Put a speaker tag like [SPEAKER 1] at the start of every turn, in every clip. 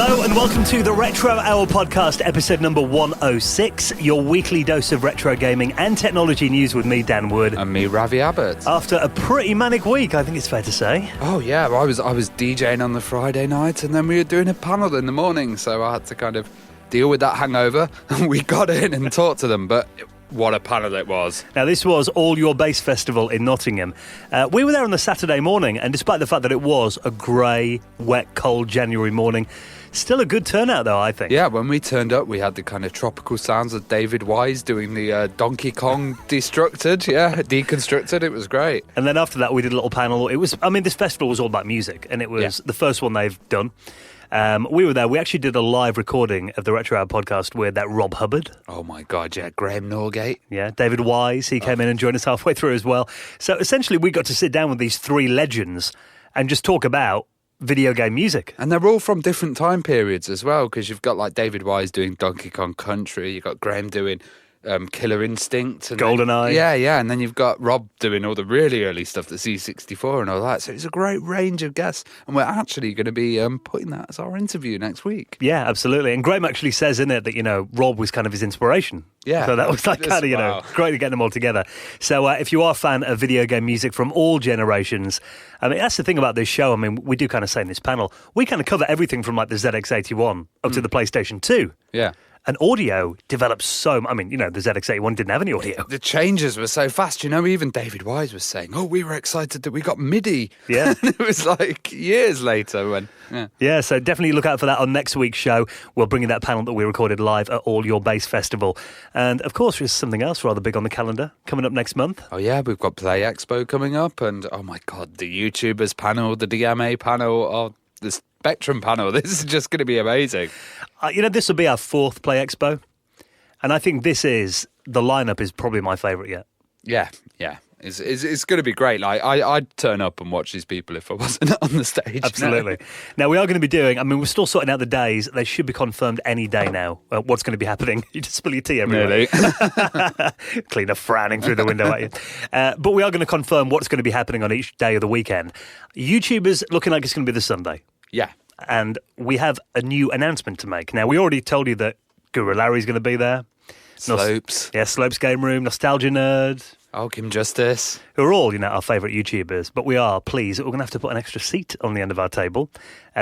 [SPEAKER 1] Hello and welcome to the Retro Hour podcast, episode number 106, your weekly dose of retro gaming and technology news with me, Dan Wood.
[SPEAKER 2] And me, Ravi Abbott.
[SPEAKER 1] After a pretty manic week, I think it's fair to say.
[SPEAKER 2] Oh yeah, I was DJing on the Friday night and then we were doing a panel in the morning, so I had to kind of deal with that hangover and we got in and talked to them, but what a panel it was.
[SPEAKER 1] Now, this was All Your Bass Festival in Nottingham. We were there on the Saturday morning, and despite the fact that it was a grey, wet, cold January morning, still a good turnout, though, I think.
[SPEAKER 2] Yeah, when we turned up, we had the kind of tropical sounds of David Wise doing the Donkey Kong deconstructed. It was great.
[SPEAKER 1] And then after that, we did a little panel. This festival was all about music, and it was the first one they've done. We were there. We actually did a live recording of the Retro Hour podcast with that Rob Hubbard.
[SPEAKER 2] Oh, my God, yeah. Graham Norgate.
[SPEAKER 1] Yeah, David Wise. He came in and joined us halfway through as well. So essentially, we got to sit down with these three legends and just talk about video game music.
[SPEAKER 2] And they're all from different time periods as well, because you've got like David Wise doing Donkey Kong Country, you've got Graham doing Killer Instinct. And
[SPEAKER 1] GoldenEye.
[SPEAKER 2] Yeah, and then you've got Rob doing all the really early stuff, the C64 and all that. So it's a great range of guests, and we're actually going to be putting that as our interview next week.
[SPEAKER 1] Yeah, absolutely. And Graham actually says in it that, Rob was kind of his inspiration.
[SPEAKER 2] Yeah.
[SPEAKER 1] So that was like kind of, great to get them all together. So if you are a fan of video game music from all generations, that's the thing about this show. We do kind of say in this panel, we kind of cover everything from like the ZX81 up to the PlayStation 2.
[SPEAKER 2] Yeah.
[SPEAKER 1] And audio develops the ZX81 didn't have any audio.
[SPEAKER 2] The changes were so fast. Even David Wise was saying, we were excited that we got MIDI.
[SPEAKER 1] Yeah.
[SPEAKER 2] And it was like years later when...
[SPEAKER 1] Yeah, so definitely look out for that on next week's show. We'll bring you that panel that we recorded live at All Your Bass Festival. And, of course, there's something else rather big on the calendar coming up next month.
[SPEAKER 2] Oh, yeah, we've got Play Expo coming up. And, oh, my God, the YouTubers panel, the DMA panel, the Spectrum panel. This is just going to be amazing.
[SPEAKER 1] This will be our fourth Play Expo. And I think the lineup is probably my favourite yet.
[SPEAKER 2] Yeah. It's going to be great. Like I'd turn up and watch these people if I wasn't on the stage.
[SPEAKER 1] Absolutely. Now, we are going to be doing, we're still sorting out the days. They should be confirmed any day now. What's going to be happening? You just spill your tea everywhere.
[SPEAKER 2] Really?
[SPEAKER 1] Cleaner frowning through the window at you. But we are going to confirm what's going to be happening on each day of the weekend. YouTubers looking like it's going to be the Sunday.
[SPEAKER 2] Yeah.
[SPEAKER 1] And we have a new announcement to make. Now, we already told you that Guru Larry's going to be there.
[SPEAKER 2] Slopes.
[SPEAKER 1] Slopes Game Room, Nostalgia Nerd.
[SPEAKER 2] Kim Justice.
[SPEAKER 1] Who are all, our favourite YouTubers. But we are pleased that we're going to have to put an extra seat on the end of our table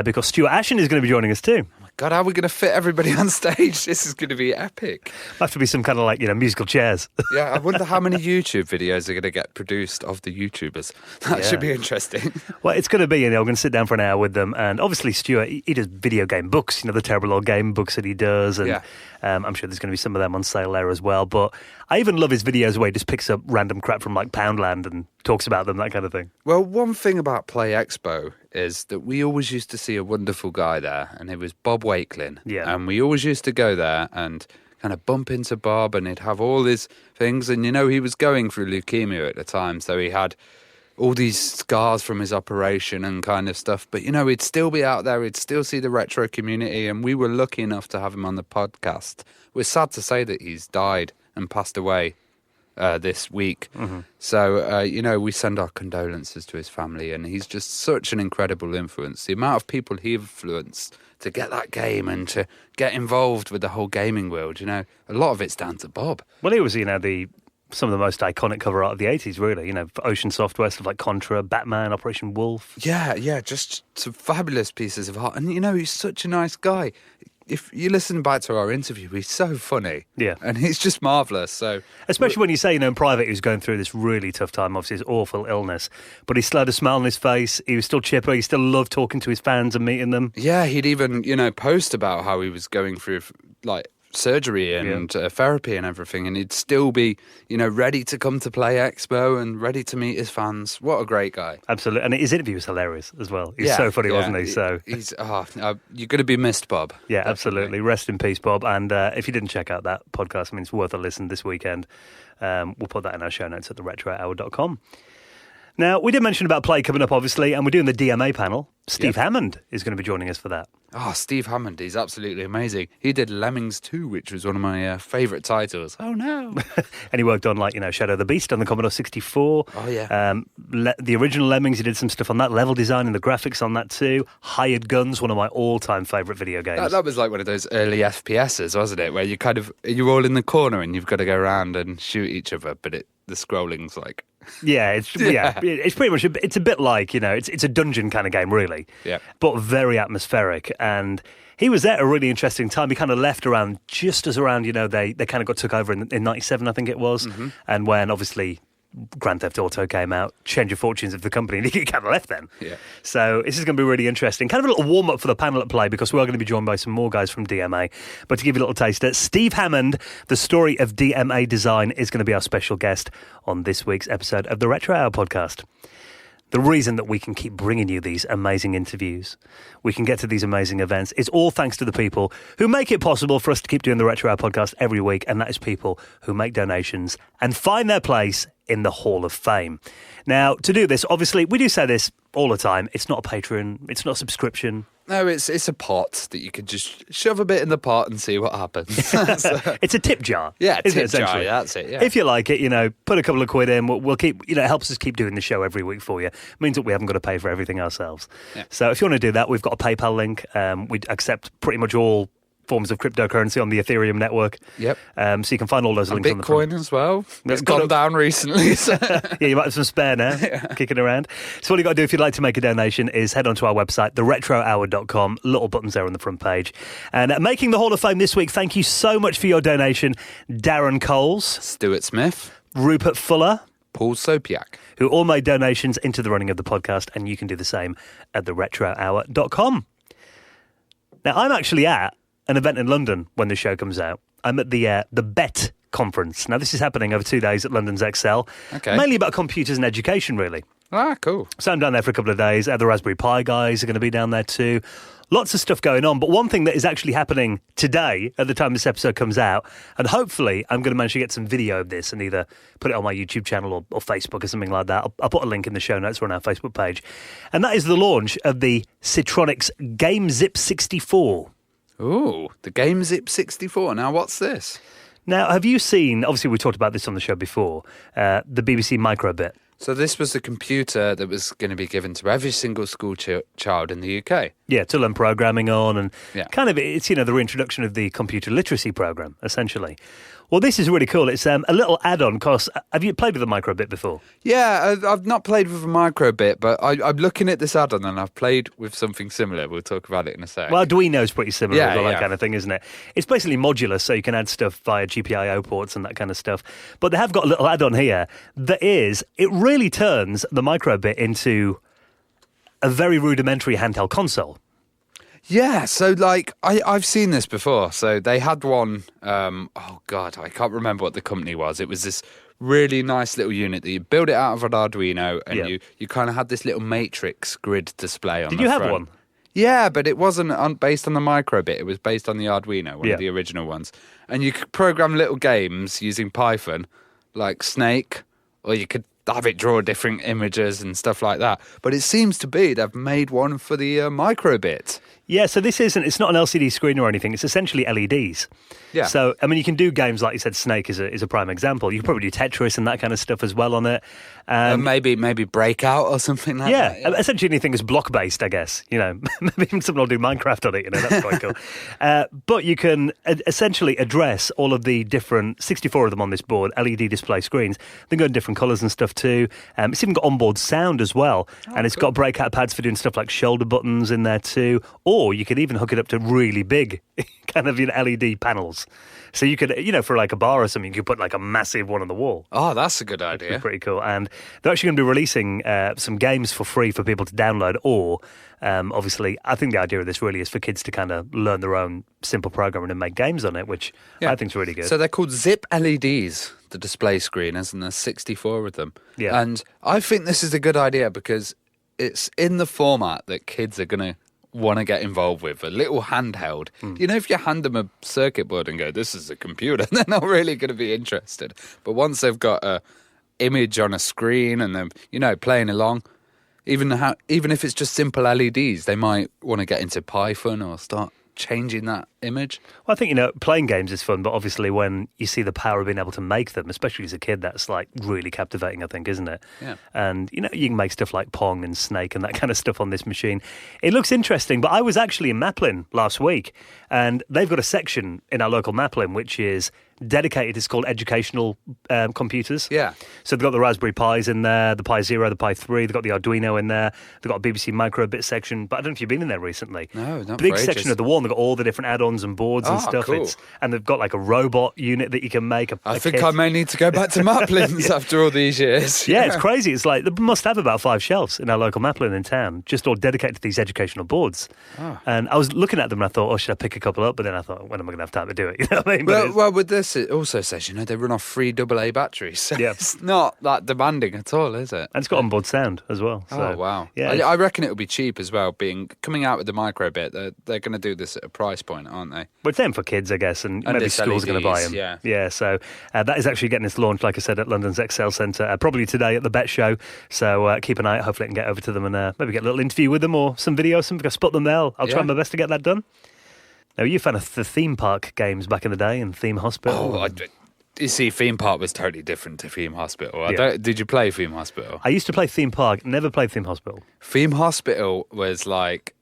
[SPEAKER 1] because Stuart Ashen is going to be joining us too.
[SPEAKER 2] Oh my God, how are we going to fit everybody on stage? This is going to be epic.
[SPEAKER 1] Might have to be some kind of musical chairs.
[SPEAKER 2] Yeah, I wonder how many YouTube videos are going to get produced of the YouTubers. That should be interesting.
[SPEAKER 1] Well, it's going to be, we're going to sit down for an hour with them. And obviously, Stuart, he does video game books, the terrible old game books that he does. And I'm sure there's going to be some of them on sale there as well. But I even love his videos where he just picks up random crap from Poundland and talks about them, that kind of thing.
[SPEAKER 2] Well, one thing about Play Expo is that we always used to see a wonderful guy there, and it was Bob Wakelin.
[SPEAKER 1] Yeah.
[SPEAKER 2] And we always used to go there and kind of bump into Bob, and he'd have all his things. And, he was going through leukemia at the time, so he had all these scars from his operation and kind of stuff. But, he'd still be out there. He'd still see the retro community, and we were lucky enough to have him on the podcast. We're sad to say that he's died and passed away this week. Mm-hmm. So, we send our condolences to his family, and he's just such an incredible influence. The amount of people he influenced to get that game and to get involved with the whole gaming world, a lot of it's down to Bob.
[SPEAKER 1] Well, he was, some of the most iconic cover art of the 80s, really, for Ocean Software, stuff like Contra, Batman, Operation Wolf.
[SPEAKER 2] Yeah, just some fabulous pieces of art. And, he's such a nice guy. If you listen back to our interview, he's so funny.
[SPEAKER 1] Yeah.
[SPEAKER 2] And he's just marvellous. So,
[SPEAKER 1] especially when you say, in private, he was going through this really tough time, obviously his awful illness, but he still had a smile on his face. He was still chipper. He still loved talking to his fans and meeting them.
[SPEAKER 2] Yeah, he'd even, post about how he was going through, surgery and therapy and everything, and he'd still be, ready to come to Play Expo and ready to meet his fans. What a great guy.
[SPEAKER 1] Absolutely. And his interview was hilarious as well. He's so funny, wasn't he? So
[SPEAKER 2] he's you're going to be missed, Bob.
[SPEAKER 1] Yeah, definitely. Absolutely. Rest in peace, Bob. And if you didn't check out that podcast, it's worth a listen this weekend. We'll put that in our show notes at theretrohour.com. Now, we did mention about Play coming up, obviously, and we're doing the DMA panel. Steve Hammond is going to be joining us for that.
[SPEAKER 2] Oh, Steve Hammond, he's absolutely amazing. He did Lemmings 2, which was one of my favourite titles. Oh, no.
[SPEAKER 1] And he worked on, Shadow of the Beast on the Commodore 64.
[SPEAKER 2] Oh, yeah.
[SPEAKER 1] The original Lemmings, he did some stuff on that, level design and the graphics on that too. Hired Guns, one of my all-time favourite video games.
[SPEAKER 2] That was like one of those early FPSs, wasn't it? Where you're all in the corner and you've got to go around and shoot each other, but the scrolling's like...
[SPEAKER 1] Yeah, it's pretty much, it's a bit like, it's a dungeon kind of game, really.
[SPEAKER 2] Yeah.
[SPEAKER 1] But very atmospheric. And he was there at a really interesting time. He kind of left around, just as around, they kind of got took over in 97, I think it was. Mm-hmm. And when, obviously, Grand Theft Auto came out, changed the fortunes of the company, and he kind of left then.
[SPEAKER 2] Yeah.
[SPEAKER 1] So this is going to be really interesting. Kind of a little warm-up for the panel at Play, because we are going to be joined by some more guys from DMA. But to give you a little taster, Steve Hammond, the story of DMA Design, is going to be our special guest on this week's episode of the Retro Hour podcast. The reason that we can keep bringing you these amazing interviews, we can get to these amazing events, is all thanks to the people who make it possible for us to keep doing the Retro Hour podcast every week, and that is people who make donations and find their place in the Hall of Fame. Now, to do this, obviously, we do say this all the time, it's not a Patreon, it's not a subscription.
[SPEAKER 2] No, it's a pot that you could just shove a bit in the pot and see what happens.
[SPEAKER 1] It's a tip jar.
[SPEAKER 2] Yeah,
[SPEAKER 1] isn't
[SPEAKER 2] tip
[SPEAKER 1] it,
[SPEAKER 2] jar, that's it, yeah.
[SPEAKER 1] If you like it, put a couple of quid in, we'll keep, it helps us keep doing the show every week for you. It means that we haven't got to pay for everything ourselves. Yeah. So if you want to do that, we've got a PayPal link. We accept pretty much all forms of cryptocurrency on the Ethereum network.
[SPEAKER 2] Yep.
[SPEAKER 1] So you can find all those links on the front.
[SPEAKER 2] Bitcoin as well. It's gone down recently. So.
[SPEAKER 1] Yeah, you might have some spare now, kicking around. So all you got to do if you'd like to make a donation is head onto our website, theretrohour.com, little buttons there on the front page. And making the Hall of Fame this week, thank you so much for your donation, Darren Coles,
[SPEAKER 2] Stuart Smith,
[SPEAKER 1] Rupert Fuller,
[SPEAKER 2] Paul Sopiak,
[SPEAKER 1] who all made donations into the running of the podcast, and you can do the same at theretrohour.com. Now, I'm actually at an event in London when the show comes out. I'm at the BET conference. Now, this is happening over 2 days at London's Excel.
[SPEAKER 2] Okay.
[SPEAKER 1] Mainly about computers and education, really.
[SPEAKER 2] Ah, cool.
[SPEAKER 1] So I'm down there for a couple of days. The Raspberry Pi guys are going to be down there too. Lots of stuff going on. But one thing that is actually happening today, at the time this episode comes out, and hopefully I'm going to manage to get some video of this and either put it on my YouTube channel or Facebook or something like that. I'll put a link in the show notes or on our Facebook page. And that is the launch of the Citronics GameZip 64.
[SPEAKER 2] Ooh, the GameZip 64. Now, what's this?
[SPEAKER 1] Now, have you seen, obviously we talked about this on the show before, the BBC Microbit?
[SPEAKER 2] So this was the computer that was going to be given to every single school child in the UK.
[SPEAKER 1] Yeah, to learn programming on, and kind of, it's, the reintroduction of the computer literacy program, essentially. Well, this is really cool. It's a little add-on, because have you played with a Microbit before?
[SPEAKER 2] Yeah, I've not played with a Microbit, but I'm looking at this add-on and I've played with something similar. We'll talk about it in a sec.
[SPEAKER 1] Well, Arduino's pretty similar as well, that kind of thing, isn't it? It's basically modular, so you can add stuff via GPIO ports and that kind of stuff. But they have got a little add-on here that is, it really turns the Microbit into a very rudimentary handheld console.
[SPEAKER 2] Yeah, so I've seen this before. So they had one, oh God, I can't remember what the company was. It was this really nice little unit that you build it out of an Arduino and you kind of had this little matrix grid display on the front. Did you have one? Yeah, but it wasn't based on the Microbit. It was based on the Arduino, one of the original ones. And you could program little games using Python, like Snake, or you could have it draw different images and stuff like that. But it seems to be they've made one for the Microbit. Yeah,
[SPEAKER 1] so it's not an LCD screen or anything. It's essentially LEDs. Yeah. So, I mean, you can do games like you said, Snake is a prime example. You can probably do Tetris and that kind of stuff as well on it.
[SPEAKER 2] Maybe Breakout or something like that.
[SPEAKER 1] Yeah, essentially anything is block-based, I guess. Maybe even someone will do Minecraft on it, that's quite cool. But you can essentially address all of the different, 64 of them on this board, LED display screens. They go in different colours and stuff too. It's even got onboard sound as well. And it's got breakout pads for doing stuff like shoulder buttons in there too. Or you could even hook it up to really big kind of LED panels. So you could, for like a bar or something, you could put like a massive one on the wall.
[SPEAKER 2] Oh, that's a good idea.
[SPEAKER 1] Pretty cool. And they're actually going to be releasing some games for free for people to download. Or, obviously, I think the idea of this really is for kids to kind of learn their own simple programming and make games on it, which I think is really good.
[SPEAKER 2] So they're called Zip LEDs, the display screeners, and there's 64 of them.
[SPEAKER 1] Yeah.
[SPEAKER 2] And I think this is a good idea because it's in the format that kids are going to want to get involved with, a little handheld. If you hand them a circuit board and go, this is a computer, they're not really going to be interested. But once they've got a image on a screen and them, playing along. Even if it's just simple LEDs, they might want to get into Python or start changing that image.
[SPEAKER 1] Well, I think, playing games is fun, but obviously when you see the power of being able to make them, especially as a kid, that's like really captivating, I think, isn't it?
[SPEAKER 2] Yeah.
[SPEAKER 1] And, you can make stuff like Pong and Snake and that kind of stuff on this machine. It looks interesting, but I was actually in Maplin last week, and they've got a section in our local Maplin which is dedicated. It's called educational computers.
[SPEAKER 2] Yeah.
[SPEAKER 1] So they've got the Raspberry Pis in there, the Pi Zero, the Pi 3, they've got the Arduino in there, they've got a BBC Microbit section, but I don't know if you've been in there recently.
[SPEAKER 2] No, not
[SPEAKER 1] Big
[SPEAKER 2] for
[SPEAKER 1] section
[SPEAKER 2] ages.
[SPEAKER 1] of the wall, and they've got all the different add-ons and boards and stuff.
[SPEAKER 2] Cool.
[SPEAKER 1] And they've got like a robot unit that you can make.
[SPEAKER 2] I think I may need to go back to Maplin's after all these years.
[SPEAKER 1] Yeah, it's crazy. It's like, they must have about 5 shelves in our local Maplin in town, just all dedicated to these educational boards. Oh. And I was looking at them and I thought, should I pick a couple up? But then I thought, when am I going to have time to do it? You know what I mean?
[SPEAKER 2] Well, with this, it also says, they run off 3 AA batteries. So it's not that demanding at all, is it?
[SPEAKER 1] And it's got onboard sound as well. So,
[SPEAKER 2] oh, wow.
[SPEAKER 1] Yeah,
[SPEAKER 2] I reckon it'll be cheap as well, coming out with the Microbit. They're going to do this at a price point, aren't they?
[SPEAKER 1] Well, it's aimed for kids, I guess, and maybe schools are going to buy them. Yeah, so that is actually getting its launch, like I said, at London's Excel Centre, probably today at the Bet Show. So keep an eye out. Hopefully I can get over to them and maybe get a little interview with them or some video, something. I'll spot them there. I'll try my best to get that done. Now, you a fan of the theme park games back in the day and Theme Hospital?
[SPEAKER 2] Oh, you see, Theme Park was totally different to Theme Hospital. Did you play Theme Hospital?
[SPEAKER 1] I used to play Theme Park, never played Theme Hospital.
[SPEAKER 2] Theme Hospital was like,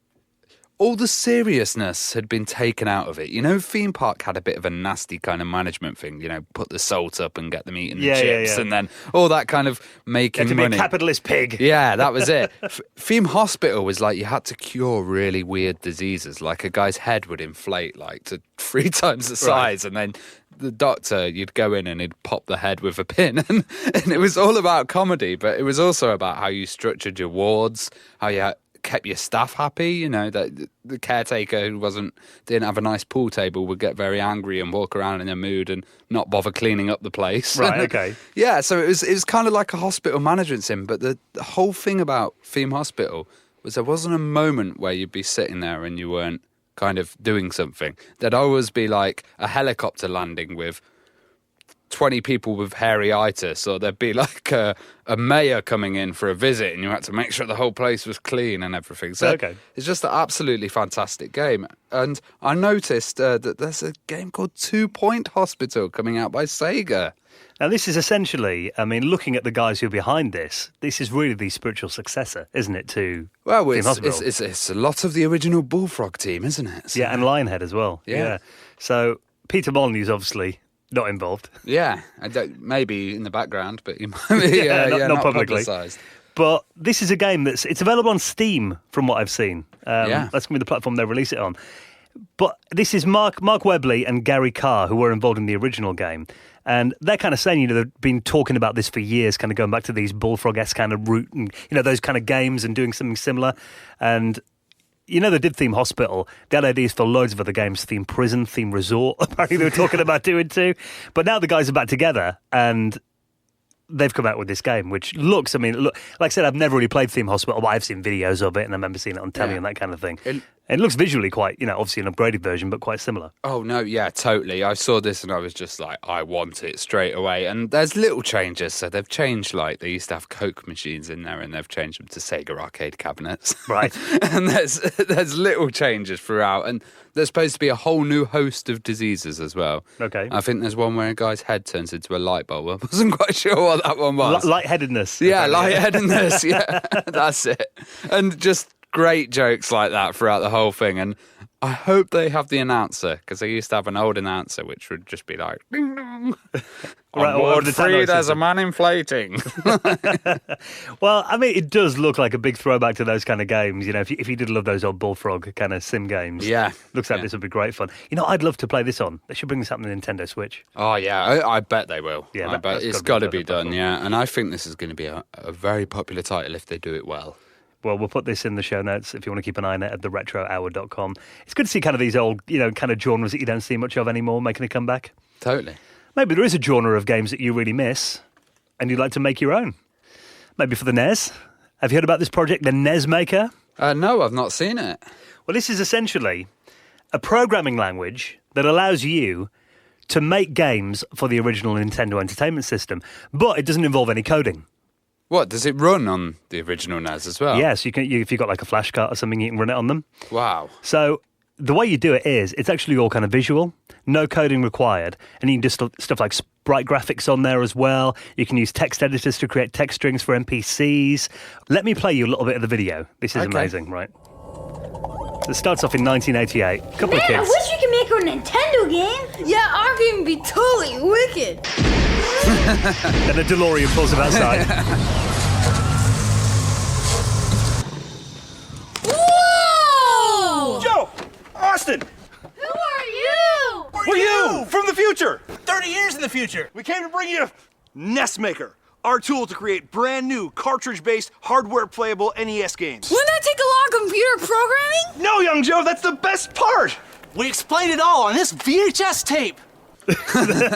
[SPEAKER 2] all the seriousness had been taken out of it. Theme Park had a bit of a nasty kind of management thing, put the salt up and get them eating the chips and then all that kind of making money.
[SPEAKER 1] Be a capitalist pig.
[SPEAKER 2] Yeah, that was it. Theme Hospital was like you had to cure really weird diseases, like a guy's head would inflate like to 3 times the size and then the doctor, you'd go in and he'd pop the head with a pin and it was all about comedy, but it was also about how you structured your wards, how you kept your staff happy, that the caretaker who didn't have a nice pool table would get very angry and walk around in a mood and not bother cleaning up the place.
[SPEAKER 1] Right, okay.
[SPEAKER 2] Yeah, so it was kind of like a hospital management sim, but the whole thing about Theme Hospital was there wasn't a moment where you'd be sitting there and you weren't kind of doing something. There'd always be like a helicopter landing with 20 people with hairy-itis, or there'd be like a mayor coming in for a visit and you had to make sure the whole place was clean and everything. So It's just an absolutely fantastic game. And I noticed that there's a game called 2 Point Hospital coming out by Sega.
[SPEAKER 1] Now, this is essentially, looking at the guys who are behind this is really the spiritual successor, isn't it, to Theme Hospital?
[SPEAKER 2] It's a lot of the original Bullfrog team, isn't it? So,
[SPEAKER 1] and Lionhead as well. Yeah. So Peter Molyneux's obviously not involved.
[SPEAKER 2] Yeah, maybe in the background, but you might be not publicly. Publicised.
[SPEAKER 1] But this is a game it's available on Steam, from what I've seen. That's going to be the platform they release it on. But this is Mark Webley and Gary Carr, who were involved in the original game. And they're kind of saying, they've been talking about this for years, kind of going back to these Bullfrog-esque kind of route and, those kind of games and doing something similar. And, they did Theme Hospital. They had ideas for loads of other games, Theme Prison, Theme Resort. Apparently they were talking about doing too. But now the guys are back together and they've come out with this game, which looks, like I said, I've never really played Theme Hospital, but I've seen videos of it and I remember seeing it on telly and that kind of thing. It looks visually quite, obviously an upgraded version, but quite similar.
[SPEAKER 2] Oh, no, yeah, totally. I saw this and I was just like, I want it straight away. And there's little changes. So they've changed, like, they used to have Coke machines in there and they've changed them to Sega arcade cabinets.
[SPEAKER 1] Right.
[SPEAKER 2] And there's little changes throughout. And there's supposed to be a whole new host of diseases as well.
[SPEAKER 1] Okay.
[SPEAKER 2] I think there's one where a guy's head turns into a light bulb. I wasn't quite sure what that one was.
[SPEAKER 1] Lightheadedness.
[SPEAKER 2] Yeah, lightheadedness, yeah. That's it. And just great jokes like that throughout the whole thing. And I hope they have the announcer, because they used to have an old announcer which would just be like, ding dong. On board 3, there's a man inflating.
[SPEAKER 1] Well, it does look like a big throwback to those kind of games. If you did love those old Bullfrog kind of sim games, looks like this would be great fun. I'd love to play this on. They should bring this up on the Nintendo Switch.
[SPEAKER 2] Oh, yeah, I bet they will. Yeah, I bet it's got to be done, yeah. And I think this is going to be a very popular title if they do it well.
[SPEAKER 1] Well, we'll put this in the show notes if you want to keep an eye on it at theretrohour.com. It's good to see kind of these old, kind of genres that you don't see much of anymore making a comeback.
[SPEAKER 2] Totally.
[SPEAKER 1] Maybe there is a genre of games that you really miss and you'd like to make your own. Maybe for the NES. Have you heard about this project, the NES Maker?
[SPEAKER 2] No, I've not seen it.
[SPEAKER 1] Well, this is essentially a programming language that allows you to make games for the original Nintendo Entertainment System, but it doesn't involve any coding.
[SPEAKER 2] What, does it run on the original NES as well?
[SPEAKER 1] Yes, if you've got like a flash card or something, you can run it on them.
[SPEAKER 2] Wow.
[SPEAKER 1] So the way you do it is, it's actually all kind of visual, no coding required, and you can do stuff like sprite graphics on there as well. You can use text editors to create text strings for NPCs. Let me play you a little bit of the video. This is amazing, right? So it starts off in 1988. A couple of kids.
[SPEAKER 3] I wish we could make our Nintendo game.
[SPEAKER 4] Yeah, our game would be totally wicked.
[SPEAKER 1] Then a DeLorean pulls him outside.
[SPEAKER 4] Whoa!
[SPEAKER 5] Joe! Austin!
[SPEAKER 3] Who are you?
[SPEAKER 5] We're you! From the future!
[SPEAKER 6] 30 years in the future.
[SPEAKER 5] We came to bring you Nest Maker, our tool to create brand new cartridge-based, hardware-playable NES games.
[SPEAKER 4] Wouldn't that take a lot of computer programming?
[SPEAKER 5] No, young Joe, that's the best part!
[SPEAKER 6] We explained it all on this VHS tape.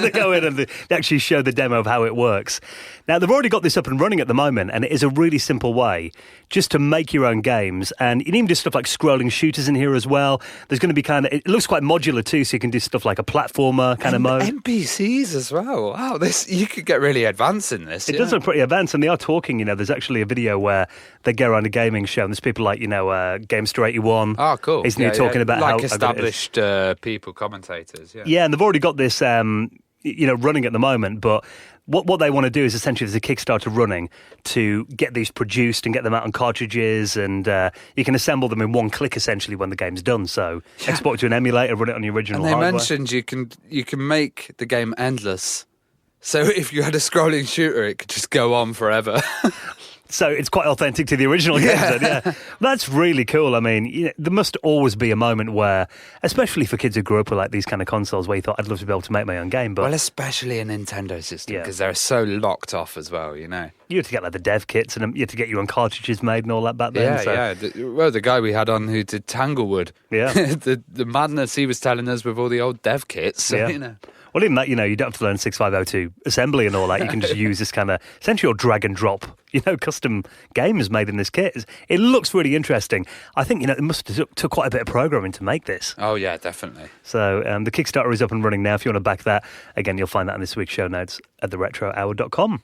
[SPEAKER 1] They go in and they actually show the demo of how it works. Now, they've already got this up and running at the moment, and it is a really simple way just to make your own games. And you can even do stuff like scrolling shooters in here as well. There's going to be it looks quite modular too, so you can do stuff like a platformer kind of mode.
[SPEAKER 2] NPCs as well. Wow, you could get really advanced in this.
[SPEAKER 1] It does look pretty advanced, and they are talking. There's actually a video where they go around a gaming show, and there's people like, Gamester 81.
[SPEAKER 2] Oh, cool.
[SPEAKER 1] Isn't he talking about
[SPEAKER 2] like
[SPEAKER 1] how
[SPEAKER 2] established people, commentators. Yeah.
[SPEAKER 1] Yeah, and they've already got this, running at the moment, but what they want to do is essentially there's a Kickstarter running to get these produced and get them out on cartridges, and you can assemble them in one click essentially when the game's done. So export to an emulator, run it on the original
[SPEAKER 2] And they
[SPEAKER 1] hardware.
[SPEAKER 2] mentioned you can make the game endless. So if you had a scrolling shooter, it could just go on forever.
[SPEAKER 1] So it's quite authentic to the original games. Then, yeah. That's really cool. I mean, there must always be a moment where, especially for kids who grew up with like these kind of consoles, where you thought, I'd love to be able to make my own game. But
[SPEAKER 2] Well, especially a Nintendo system, because they're so locked off as well,
[SPEAKER 1] You had to get like the dev kits, and you had to get your own cartridges made and all that back then.
[SPEAKER 2] Yeah, yeah. The guy we had on who did Tanglewood.
[SPEAKER 1] Yeah.
[SPEAKER 2] the madness he was telling us with all the old dev kits. So,
[SPEAKER 1] Yeah. Well, even that, you don't have to learn 6502 assembly and all that. You can just use this kind of, essentially, your drag and drop, custom games made in this kit. It looks really interesting. I think, it must have took quite a bit of programming to make this.
[SPEAKER 2] Oh, yeah, definitely.
[SPEAKER 1] So the Kickstarter is up and running now. If you want to back that, again, you'll find that in this week's show notes at theretrohour.com.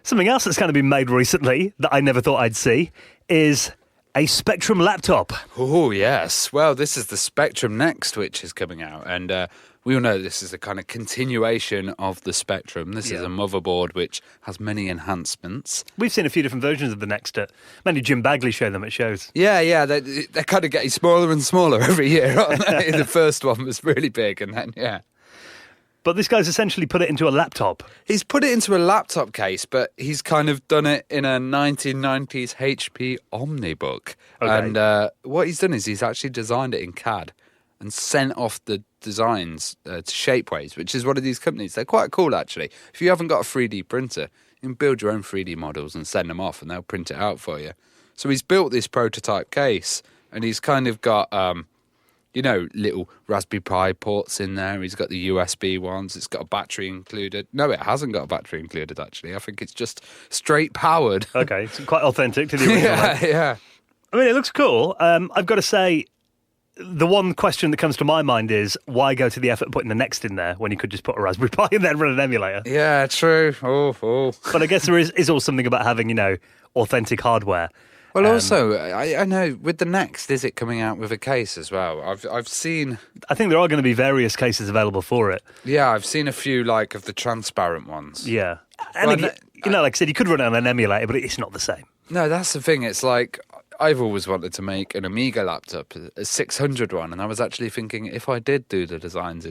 [SPEAKER 1] Something else that's kind of been made recently that I never thought I'd see is a Spectrum laptop.
[SPEAKER 2] Oh, yes. Well, this is the Spectrum Next, which is coming out. And we all know this is a kind of continuation of the Spectrum. This is a motherboard which has many enhancements.
[SPEAKER 1] We've seen a few different versions of the Next. Mainly Jim Bagley showed them at shows.
[SPEAKER 2] Yeah. They're kind of getting smaller and smaller every year, aren't they? The first one was really big, and then,
[SPEAKER 1] But this guy's essentially put it into a laptop.
[SPEAKER 2] He's put it into a laptop case, but he's kind of done it in a 1990s HP Omnibook.
[SPEAKER 1] Okay.
[SPEAKER 2] And what he's done is he's actually designed it in CAD and sent off the designs to Shapeways, which is one of these companies. They're quite cool, actually. If you haven't got a 3D printer, you can build your own 3D models and send them off, and they'll print it out for you. So he's built this prototype case, and he's kind of got... little Raspberry Pi ports in there. He's got the USB ones. It's got a battery included. No, it hasn't got a battery included, actually. I think it's just straight powered.
[SPEAKER 1] Okay, it's quite authentic to the original.
[SPEAKER 2] Yeah.
[SPEAKER 1] I mean, it looks cool. I've got to say, the one question that comes to my mind is, why go to the effort of putting the Next in there when you could just put a Raspberry Pi in there and run an emulator?
[SPEAKER 2] Yeah, true. Oh.
[SPEAKER 1] But I guess there is all something about having, authentic hardware.
[SPEAKER 2] Well, also, I know, with the Next, is it coming out with a case as well? I've seen...
[SPEAKER 1] I think there are going to be various cases available for it.
[SPEAKER 2] Yeah, I've seen a few, of the transparent ones.
[SPEAKER 1] Yeah. And like I said, you could run it on an emulator, but it's not the same.
[SPEAKER 2] No, that's the thing. It's like, I've always wanted to make an Amiga laptop, a 600 one, and I was actually thinking, if I did do the designs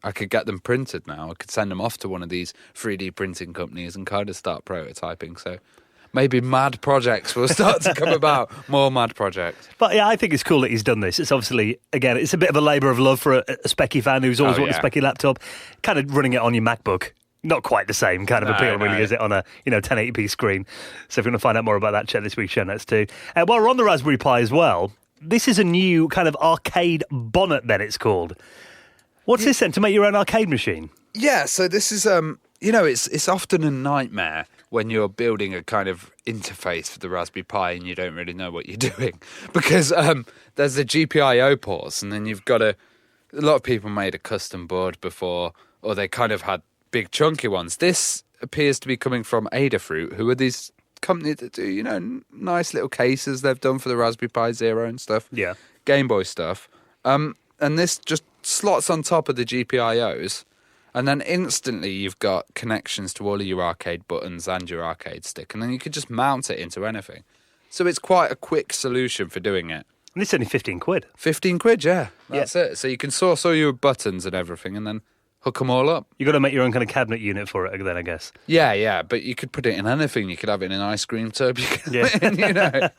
[SPEAKER 2] I could get them printed now. I could send them off to one of these 3D printing companies and kind of start prototyping, so... Maybe mad projects will start to come about. More mad projects.
[SPEAKER 1] But yeah, I think it's cool that he's done this. It's obviously, again, it's a bit of a labour of love for a Specky fan who's always wanted a Specky laptop. Kind of running it on your MacBook. Not quite the same kind of appeal, really, is it, on a 1080p screen. So if you want to find out more about that, check this week's show notes too. While we're on the Raspberry Pi as well, this is a new kind of arcade bonnet, then it's called. What's this then, to make your own arcade machine?
[SPEAKER 2] Yeah, so this is, it's often a nightmare when you're building a kind of interface for the Raspberry Pi and you don't really know what you're doing. Because there's the GPIO ports, and then you've got to a lot of people made a custom board before, or they kind of had big chunky ones. This appears to be coming from Adafruit, who are these company that do, you know, nice little cases they've done for the Raspberry Pi Zero and stuff.
[SPEAKER 1] Yeah.
[SPEAKER 2] Game Boy stuff. And this just slots on top of the GPIOs, and then instantly you've got connections to all of your arcade buttons and your arcade stick, and then you could just mount it into anything. So it's quite a quick solution for doing it.
[SPEAKER 1] And it's only 15 quid.
[SPEAKER 2] 15 quid, yeah. That's it. So you can source all your buttons and everything, and then hook them all up.
[SPEAKER 1] You've got to make your own kind of cabinet unit for it then, I guess.
[SPEAKER 2] Yeah, but you could put it in anything. You could have it in an ice cream tub. You could have it in, you know.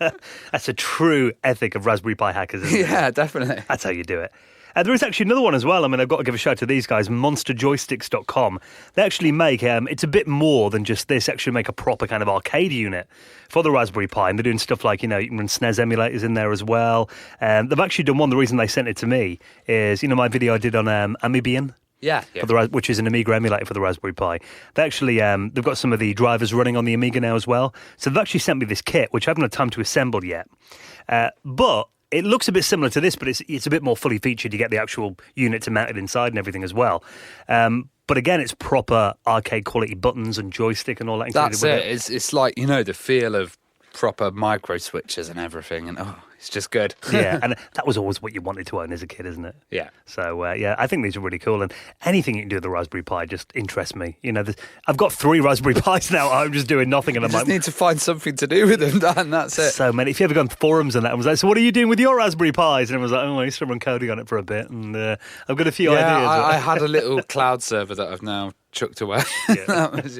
[SPEAKER 1] That's a true ethic of Raspberry Pi hackers, isn't it?
[SPEAKER 2] Yeah, definitely.
[SPEAKER 1] That's how you do it. There is actually another one as well. I mean, I've got to give a shout to these guys, monsterjoysticks.com. They actually make, it's a bit more than just this, actually make a proper kind of arcade unit for the Raspberry Pi. And they're doing stuff like, you know, you can run SNES emulators in there as well. They've actually done one, the reason they sent it to me is, you know, my video I did on Amiibian.
[SPEAKER 2] Yeah.
[SPEAKER 1] Which is an Amiga emulator for the Raspberry Pi. They actually, they've got some of the drivers running on the Amiga now as well. So they've actually sent me this kit, which I haven't had time to assemble yet. But it looks a bit similar to this, but it's a bit more fully featured. You get the actual unit to mount it inside and everything as well. But again, it's proper arcade quality buttons and joystick and all that included
[SPEAKER 2] That's
[SPEAKER 1] with
[SPEAKER 2] it. It's like, you know, the feel of proper micro switches and everything, and it's just good.
[SPEAKER 1] Yeah, and that was always what you wanted to own as a kid, isn't it?
[SPEAKER 2] Yeah.
[SPEAKER 1] So, I think these are really cool, and anything you can do with the Raspberry Pi just interests me. You know, I've got 3 Raspberry Pis now, I'm just doing nothing, and
[SPEAKER 2] I just need to find something to do with them, Dan, that's it.
[SPEAKER 1] So many. If you ever go on forums and that, I was like, so what are you doing with your Raspberry Pis? And I was like, I used to run coding on it for a bit, and I've got a few ideas.
[SPEAKER 2] I had a little cloud server that I've now chucked away.
[SPEAKER 1] Yeah.
[SPEAKER 2] That was,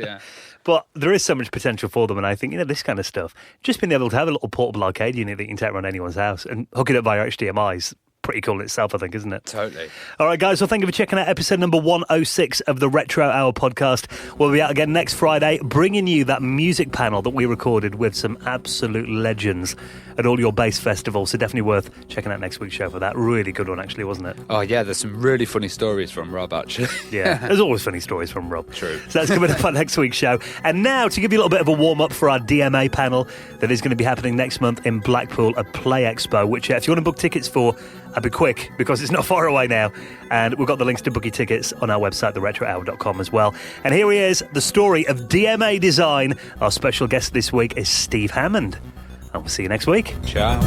[SPEAKER 1] But there is so much potential for them, and I think, you know, this kind of stuff, just being able to have a little portable arcade unit that you can take around anyone's house and hook it up via HDMI is pretty cool in itself, I think, isn't it?
[SPEAKER 2] Totally.
[SPEAKER 1] All right, guys, well, thank you for checking out episode number 106 of the Retro Hour podcast. We'll be out again next Friday, bringing you that music panel that we recorded with some absolute legends at all your bass festivals, so definitely worth checking out next week's show for that. Really good one, actually, wasn't it?
[SPEAKER 2] Oh, yeah, there's some really funny stories from Rob, actually.
[SPEAKER 1] Yeah, there's always funny stories from Rob.
[SPEAKER 2] True.
[SPEAKER 1] So that's coming up on next week's show. And now, to give you a little bit of a warm-up for our DMA panel that is going to be happening next month in Blackpool at Play Expo, which if you want to book tickets for, I'd be quick because it's not far away now. And we've got the links to book your tickets on our website, theretrohour.com as well. And here he is, the story of DMA Design. Our special guest this week is Steve Hammond. And we'll see you next week.
[SPEAKER 2] Ciao.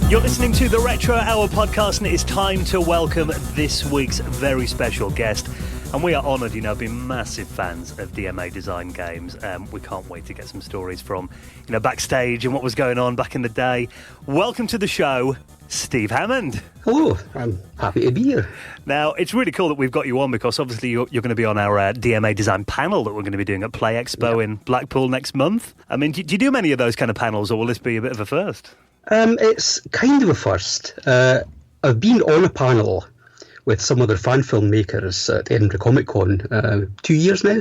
[SPEAKER 1] You're listening to the Retro Hour podcast, and it is time to welcome this week's very special guest. And we are honoured, you know, being massive fans of DMA Design games. We can't wait to get some stories from, you know, backstage and what was going on back in the day. Welcome to the show, Steve Hammond.
[SPEAKER 7] Hello, I'm happy to be here.
[SPEAKER 1] Now, it's really cool that we've got you on because obviously you're going to be on our DMA Design panel that we're going to be doing at Play Expo in Blackpool next month. I mean, do you do many of those kind of panels, or will this be a bit of a first?
[SPEAKER 7] It's kind of a first. I've been on a panel with some other fan film makers at Edinburgh Comic Con 2 years now.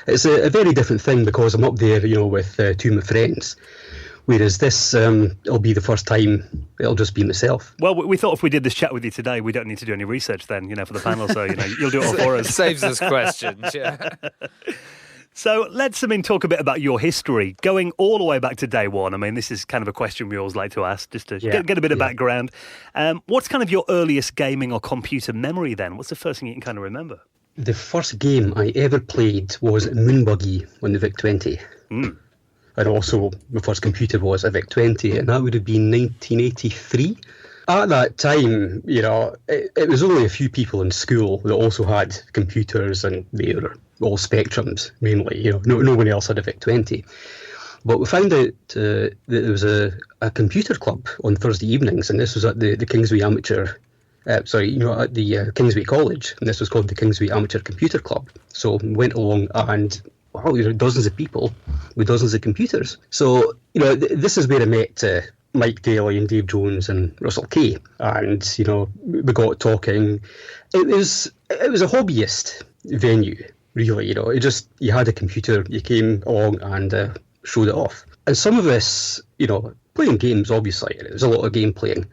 [SPEAKER 7] It's a very different thing because I'm up there, you know, with 2 of my friends. Whereas this, it'll be the first time it'll just be myself.
[SPEAKER 1] Well, we thought if we did this chat with you today, we don't need to do any research then, you know, for the panel. So, you know, you'll do it all for us.
[SPEAKER 2] Saves us questions, yeah.
[SPEAKER 1] So let's, talk a bit about your history, going all the way back to day one. I mean, this is kind of a question we always like to ask, just to get a bit of background. What's kind of your earliest gaming or computer memory then? What's the first thing you can kind of remember?
[SPEAKER 7] The first game I ever played was Moonbuggy on the VIC-20. And also, my first computer was a VIC-20, and that would have been 1983. At that time, you know, it was only a few people in school that also had computers, and they were all Spectrums, mainly. You know, no one else had a VIC-20. But we found out that there was a computer club on Thursday evenings, and this was at the Kingsway Amateur... at the Kingsway College, and this was called the Kingsway Amateur Computer Club. So we went along and... wow, there are dozens of people with dozens of computers. So, you know, this is where I met Mike Daly and Dave Jones and Russell Kay. And, you know, we got talking. It was a hobbyist venue, really. You know, you had a computer, you came along and showed it off. And some of us, you know, playing games, obviously, it was a lot of game playing.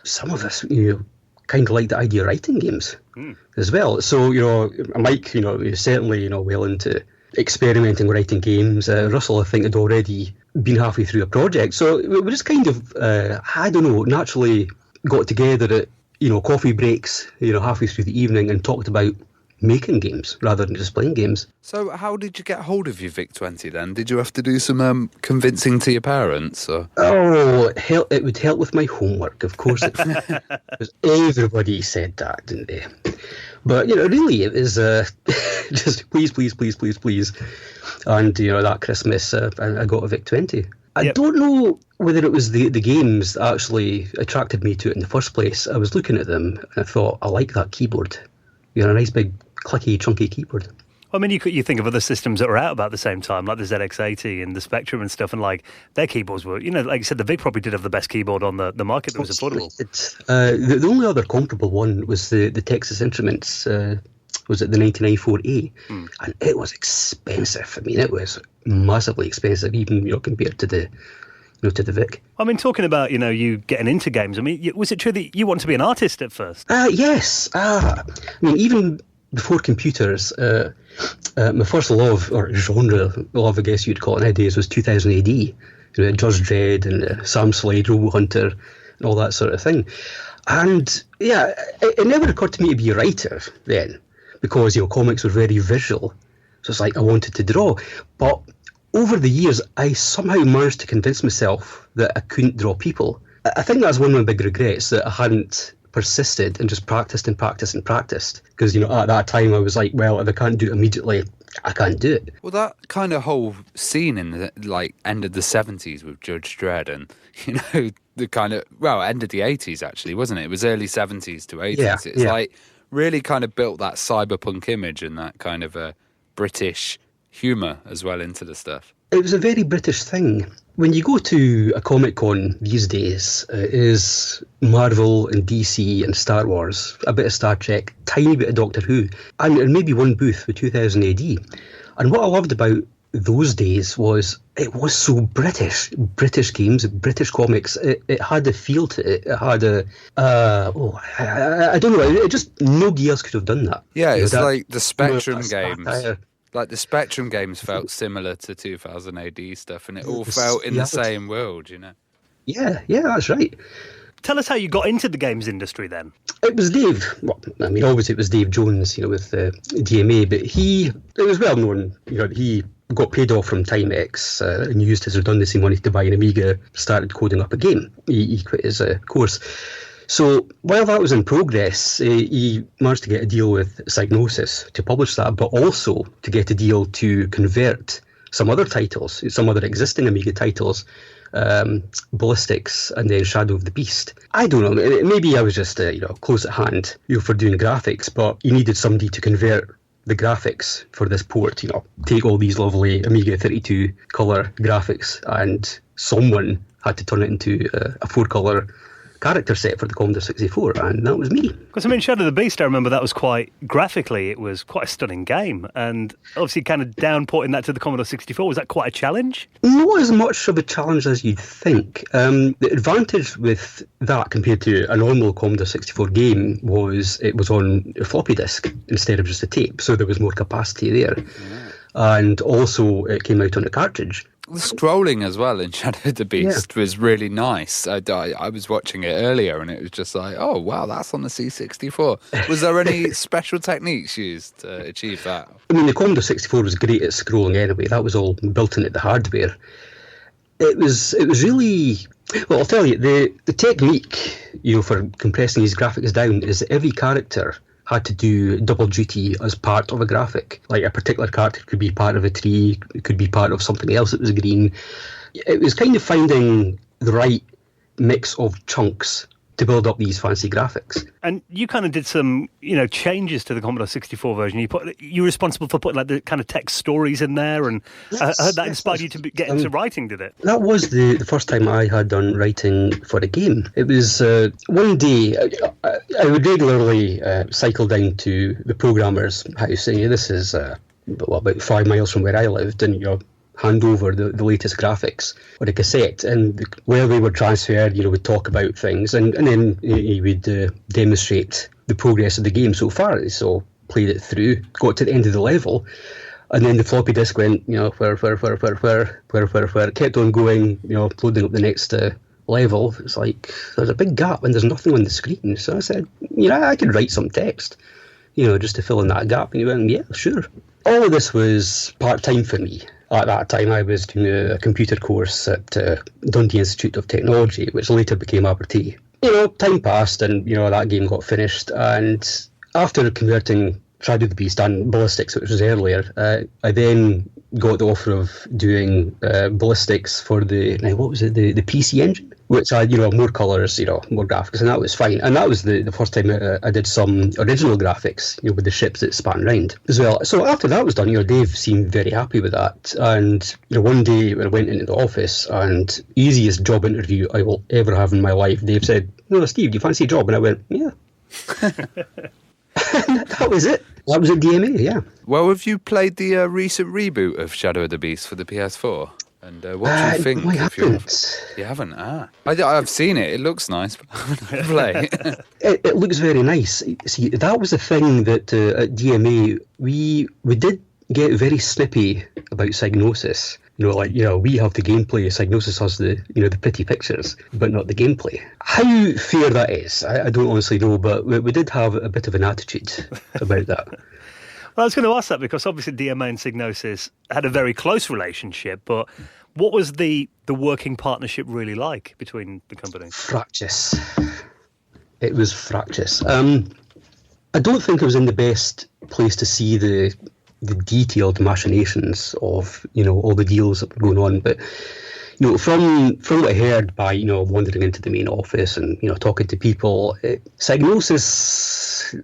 [SPEAKER 7] Some of us, you know, kind of liked the idea of writing games as well. So, you know, Mike, you know, is certainly, you know, well into experimenting with writing games. Russell, I think, had already been halfway through a project. So we just kind of, I don't know, naturally got together at, coffee breaks, halfway through the evening and talked about making games rather than just playing games.
[SPEAKER 2] So how did you get hold of your VIC-20 then? Did you have to do some convincing to your parents? Or?
[SPEAKER 7] Oh, it would help with my homework, of course. Because everybody said that, didn't they? But, really, it was just please. And, that Christmas, I got a VIC-20. I don't know whether it was the games that actually attracted me to it in the first place. I was looking at them and I thought, I like that keyboard. A nice big clicky, chunky keyboard.
[SPEAKER 1] I mean, you think of other systems that were out about the same time, like the ZX80 and the Spectrum and stuff, and like their keyboards were, like you said, the VIC probably did have the best keyboard on the market that was affordable.
[SPEAKER 7] The only other comparable one was the Texas Instruments, was it the 994A? And it was expensive. I mean, it was massively expensive, even compared to the to the VIC.
[SPEAKER 1] I mean, talking about you getting into games. I mean, was it true that you wanted to be an artist at first?
[SPEAKER 7] Yes. I mean, even before computers, my first love, or genre love, I guess you'd call it nowadays, was 2000 AD. Judge Dredd and Sam Slade, Robo Hunter, and all that sort of thing. And yeah, it never occurred to me to be a writer then, because comics were very visual. So it's like I wanted to draw. But over the years, I somehow managed to convince myself that I couldn't draw people. I think that's one of my big regrets, that I hadn't persisted and just practiced. Because, at that time I was like, well, if I can't do it immediately, I can't do it.
[SPEAKER 2] Well, that kind of whole scene in the end of the 70s with Judge Dredd and, the kind of, end of the 80s actually, wasn't it? It was early 70s to 80s.
[SPEAKER 7] Yeah,
[SPEAKER 2] it's like really kind of built that cyberpunk image and that kind of a British humour as well into the stuff.
[SPEAKER 7] It was a very British thing. When you go to a Comic-Con these days, it is Marvel and DC and Star Wars, a bit of Star Trek, tiny bit of Doctor Who, and maybe one booth with 2000 AD. And what I loved about those days was it was so British. British games, British comics. It had a feel to it. It had a I don't know. It just nobody else could have done that.
[SPEAKER 2] Yeah, it's like the Spectrum games. Like the Spectrum games felt similar to 2000 AD stuff, and it all felt in the same world.
[SPEAKER 7] Yeah, that's right.
[SPEAKER 1] Tell us how you got into the games industry then.
[SPEAKER 7] It was Dave. Well, I mean, obviously it was Dave Jones, with DMA, but it was well known, he got paid off from Timex and used his redundancy money to buy an Amiga, started coding up a game. He quit his course. So while that was in progress, he managed to get a deal with Psygnosis to publish that, but also to get a deal to convert some other titles, some other existing Amiga titles, Ballistics and then Shadow of the Beast. I don't know, maybe I was just close at hand for doing graphics, but you needed somebody to convert the graphics for this port, take all these lovely Amiga 32 colour graphics, and someone had to turn it into a 4-colour character set for the Commodore 64, and that was me.
[SPEAKER 1] Because, I mean, Shadow of the Beast, I remember that was graphically, it was quite a stunning game, and obviously kind of downporting that to the Commodore 64, was that quite a challenge?
[SPEAKER 7] Not as much of a challenge as you'd think. The advantage with that compared to a normal Commodore 64 game was it was on a floppy disk instead of just a tape, so there was more capacity there. And also it came out on a cartridge.
[SPEAKER 2] The scrolling as well in Shadow of the Beast was really nice. I was watching it earlier and it was just like, oh, wow, that's on the C64. Was there any special techniques used to achieve that?
[SPEAKER 7] I mean, the Commodore 64 was great at scrolling anyway. That was all built into the hardware. It was really... Well, I'll tell you, the technique, for compressing these graphics down is that every character had to do double duty as part of a graphic. Like a particular character could be part of a tree, it could be part of something else that was green. It was kind of finding the right mix of chunks to build up these fancy graphics.
[SPEAKER 1] And you kind of did some, changes to the Commodore 64 version. You were responsible for putting like the kind of text stories in there, and I heard that inspired you to get into writing, did it?
[SPEAKER 7] That was the first time I had done writing for a game. It was one day, I would regularly cycle down to the programmer's house, and this is about 5 miles from where I lived, and hand over the latest graphics on a cassette, and while they were transferred, we'd talk about things, and then he would demonstrate the progress of the game so far. So played it through, got to the end of the level, And then the floppy disk went, where, kept on going, loading up the next level. It's like, there's a big gap and there's nothing on the screen. So I said, I could write some text, just to fill in that gap. And he went, yeah, sure. All of this was part-time for me. At that time, I was doing a computer course at Dundee Institute of Technology, which later became Abertay. Time passed and, that game got finished. And after converting Shadow of the Beast and Ballistics, which was earlier, I then got the offer of doing Ballistics for the PC Engine, which had, more colours, more graphics, and that was fine. And that was the first time I did some original graphics, with the ships that span round as well. So after that was done, Dave seemed very happy with that. And, one day when I went into the office, and easiest job interview I will ever have in my life, Dave said, "No, Steve, do you fancy a job?" And I went, "Yeah." That was it. That was at DMA, yeah.
[SPEAKER 2] Well, have you played the recent reboot of Shadow of the Beast for the PS4? And what do you think?
[SPEAKER 7] No, I haven't.
[SPEAKER 2] You haven't? I've seen it. It looks nice, but I haven't played it.
[SPEAKER 7] It looks very nice. See, that was the thing that at DMA, we did get very snippy about Psygnosis. We have the gameplay, Psygnosis has the pretty pictures, but not the gameplay. How fair that is, I don't honestly know, but we did have a bit of an attitude about that.
[SPEAKER 1] Well, I was going to ask that because obviously DMA and Psygnosis had a very close relationship, but what was the working partnership really like between the companies?
[SPEAKER 7] Fractious. It was fractious. I don't think I was in the best place to see the detailed machinations of all the deals that were going on, but from what I heard by wandering into the main office and talking to people, Psygnosis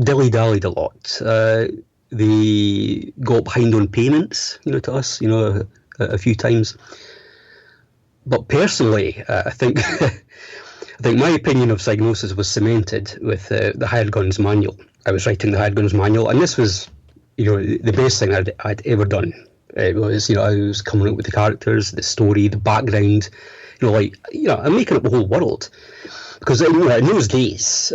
[SPEAKER 7] dilly-dallied a lot. They got behind on payments to us a few times, but personally I think my opinion of Psygnosis was cemented with the Hired Guns manual. I was writing the Hired Guns manual, and this was the best thing I'd ever done. It was, I was coming up with the characters, the story, the background, I'm making up the whole world. Because, in those days,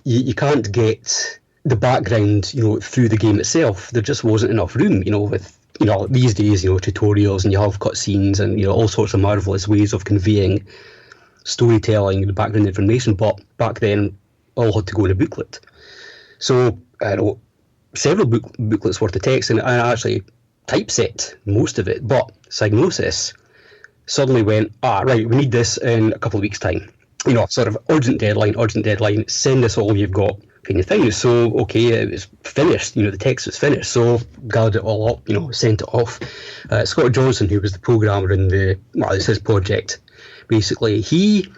[SPEAKER 7] you can't get the background, through the game itself. There just wasn't enough room, with, these days, tutorials, and you have cutscenes and, all sorts of marvellous ways of conveying storytelling, the background information. But back then, all had to go in a booklet. So, several booklets worth of text, and I actually typeset most of it. But Psygnosis suddenly went, right, we need this in a couple of weeks' time. Sort of urgent deadline, send us all you've got kind of thing. So, okay, it was finished, the text was finished. So, gathered it all up, sent it off. Scott Johnson, who was the programmer in it's his project, basically, he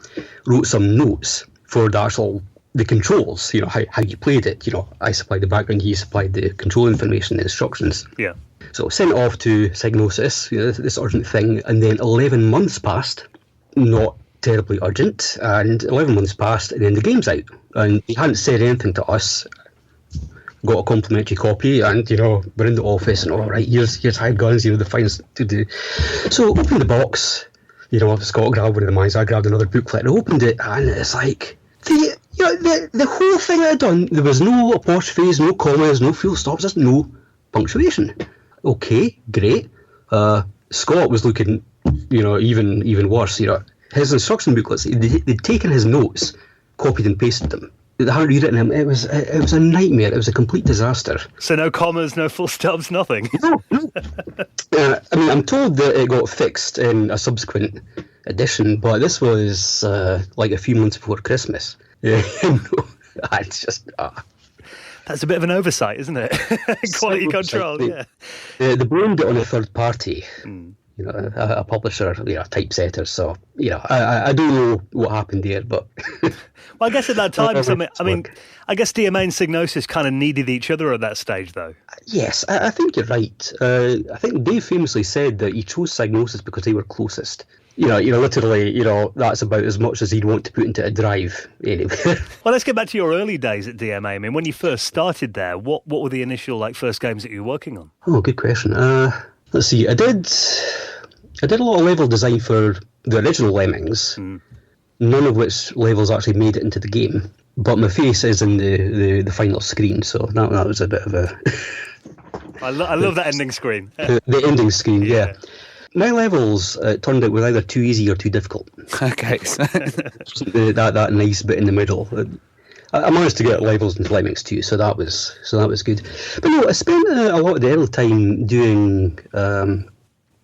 [SPEAKER 7] wrote some notes for the controls, how you played it. I supplied the background, he supplied the control information, the instructions.
[SPEAKER 1] Yeah.
[SPEAKER 7] So sent it off to Psygnosis, this urgent thing, and then 11 months passed, not terribly urgent, and 11 months passed, and then the game's out. And they hadn't said anything to us. Got a complimentary copy, and, we're in the office, and all right, here's Hired Guns, the finest to do. So opened the box, Scott grabbed one of the mines, I grabbed another booklet, and I opened it, and it's like, the whole thing I'd done, there was no apostrophes, no commas, no full stops, just no punctuation. Okay, great. Scott was looking, even worse. His instruction booklets, they'd taken his notes, copied and pasted them. They hadn't rewritten them. It was a nightmare. It was a complete disaster.
[SPEAKER 1] So no commas, no full stops, nothing.
[SPEAKER 7] No. I'm told that it got fixed in a subsequent edition, but this was like a few months before Christmas. Yeah, it's just.
[SPEAKER 1] That's a bit of an oversight, isn't it? Quality control, yeah.
[SPEAKER 7] They blamed it on a third party, a publisher, typesetter. So, I don't know what happened there, but.
[SPEAKER 1] Well, I guess at that time, I guess DMA and Psygnosis kind of needed each other at that stage, though.
[SPEAKER 7] Yes, I think you're right. I think Dave famously said that he chose Psygnosis because they were closest. Literally, that's about as much as he'd want to put into a drive anywhere.
[SPEAKER 1] Well, let's get back to your early days at DMA. I mean, when you first started there, what were the initial first games that you were working on?
[SPEAKER 7] Oh, good question. Let's see. I did a lot of level design for the original Lemmings. None of which levels actually made it into the game. But my face is in the final screen, so that was a bit of a
[SPEAKER 1] I love that ending screen.
[SPEAKER 7] The ending screen, yeah. My levels turned out were either too easy or too difficult.
[SPEAKER 2] Okay.
[SPEAKER 7] that nice bit in the middle. I managed to get levels into Lemmings too, so that was good. But no, I spent a lot of the early time doing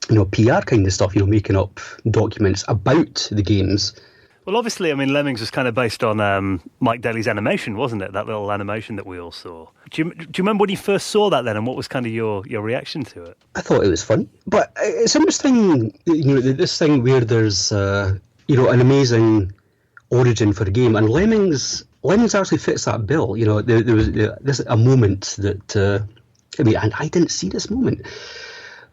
[SPEAKER 7] PR kind of stuff, making up documents about the games.
[SPEAKER 1] Well, obviously, I mean, Lemmings was kind of based on Mike Daly's animation, wasn't it? That little animation that we all saw. Do you remember when you first saw that then, and what was kind of your reaction to it?
[SPEAKER 7] I thought it was fun, but it's interesting, this thing where there's, an amazing origin for the game, and Lemmings actually fits that bill. There was a moment that, I didn't see this moment.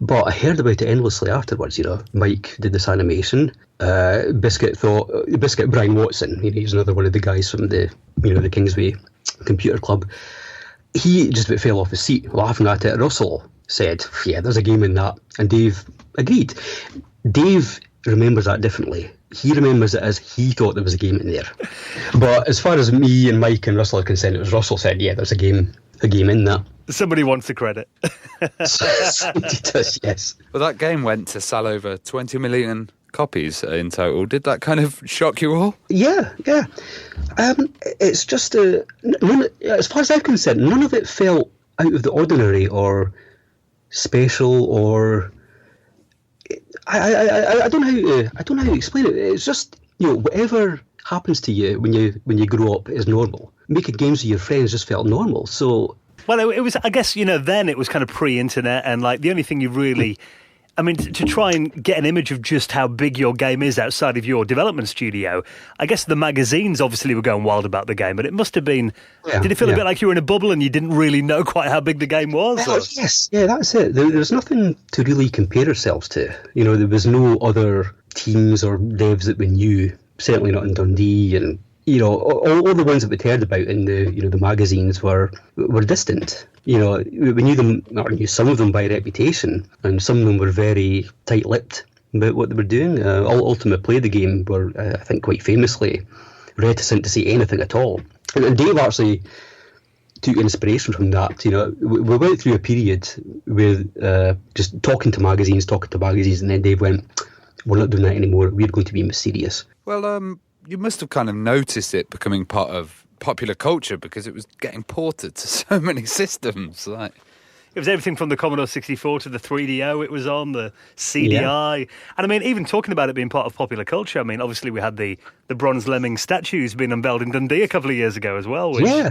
[SPEAKER 7] But I heard about it endlessly afterwards. Mike did this animation. Biscuit Brian Watson, he's another one of the guys from the Kingsway Computer Club. He just about fell off his seat laughing at it. Russell said, "Yeah, there's a game in that," and Dave agreed. Dave remembers that differently. He remembers it as he thought there was a game in there. But as far as me and Mike and Russell are concerned, it was Russell said, "Yeah, there's a game in that."
[SPEAKER 1] Somebody wants the credit.
[SPEAKER 7] Somebody does, yes.
[SPEAKER 2] Well, that game went to sell over 20 million copies in total. Did that kind of shock you all?
[SPEAKER 7] Yeah. It's just, as far as I'm concerned, none of it felt out of the ordinary or special or... I don't know how to explain it. It's just, whatever happens to you when you grow up is normal. Making games with your friends just felt normal, so...
[SPEAKER 1] Well, it was, I guess, then it was kind of pre-internet, and like the only thing you really, I mean, to try and get an image of just how big your game is outside of your development studio, I guess the magazines obviously were going wild about the game, but it must have been, did it feel a bit like you were in a bubble and you didn't really know quite how big the game was?
[SPEAKER 7] Yes, that's it. There's nothing to really compare ourselves to. There was no other teams or devs that we knew, certainly not in Dundee, and all the ones that we'd heard about in the magazines were distant. We knew them, or knew some of them by reputation, and some of them were very tight-lipped about what they were doing. Ultimate Play the game were, I think, quite famously reticent to say anything at all. And Dave actually took inspiration from that. We went through a period with just talking to magazines, and then Dave went, "We're not doing that anymore. We're going to be mysterious."
[SPEAKER 2] Well, you must have kind of noticed it becoming part of popular culture because it was getting ported to so many systems. Like,
[SPEAKER 1] it was everything from the Commodore 64 to the 3DO it was on, the CDI. And I mean, even talking about it being part of popular culture, I mean, obviously we had the bronze Lemming statues being unveiled in Dundee a couple of years ago as well. Which...
[SPEAKER 7] Yeah.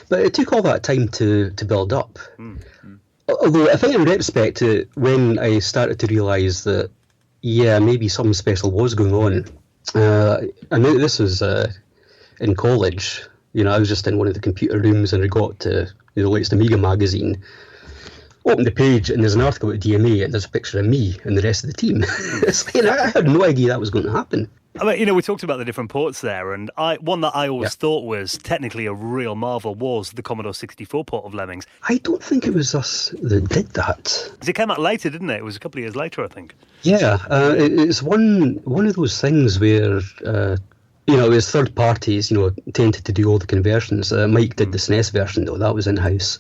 [SPEAKER 7] But it took all that time to build up. Mm-hmm. Although I think in retrospect, when I started to realise that, maybe something special was going on, I know this was in college. I was just in one of the computer rooms and I got to the latest Amiga magazine, opened the page and there's an article about DMA and there's a picture of me and the rest of the team. I had no idea that was going to happen.
[SPEAKER 1] I mean, we talked about the different ports there, and one that I always thought was technically a real marvel was the Commodore 64 port of Lemmings.
[SPEAKER 7] I don't think it was us that did that.
[SPEAKER 1] Because it came out later, didn't it? It was a couple of years later, I think.
[SPEAKER 7] Yeah, it's one of those things where, it was third parties, tended to do all the conversions. Mike did the SNES version, though. That was in-house.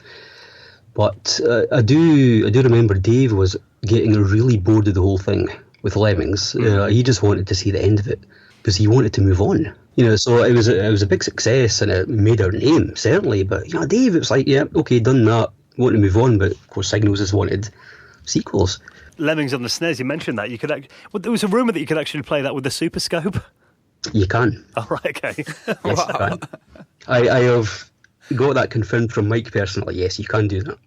[SPEAKER 7] But I do remember Dave was getting really bored of the whole thing with Lemmings. He just wanted to see the end of it because he wanted to move on. So it was a big success and it made our name, certainly. But Dave, it was like, okay, done that, want to move on. But of course, Psygnosis wanted sequels.
[SPEAKER 1] Lemmings on the SNES, you mentioned that. There was a rumour that you could actually play that with the Super Scope.
[SPEAKER 7] You can.
[SPEAKER 1] Oh, right, okay.
[SPEAKER 7] Yes, I can. I have got that confirmed from Mike personally. Yes, you can do that.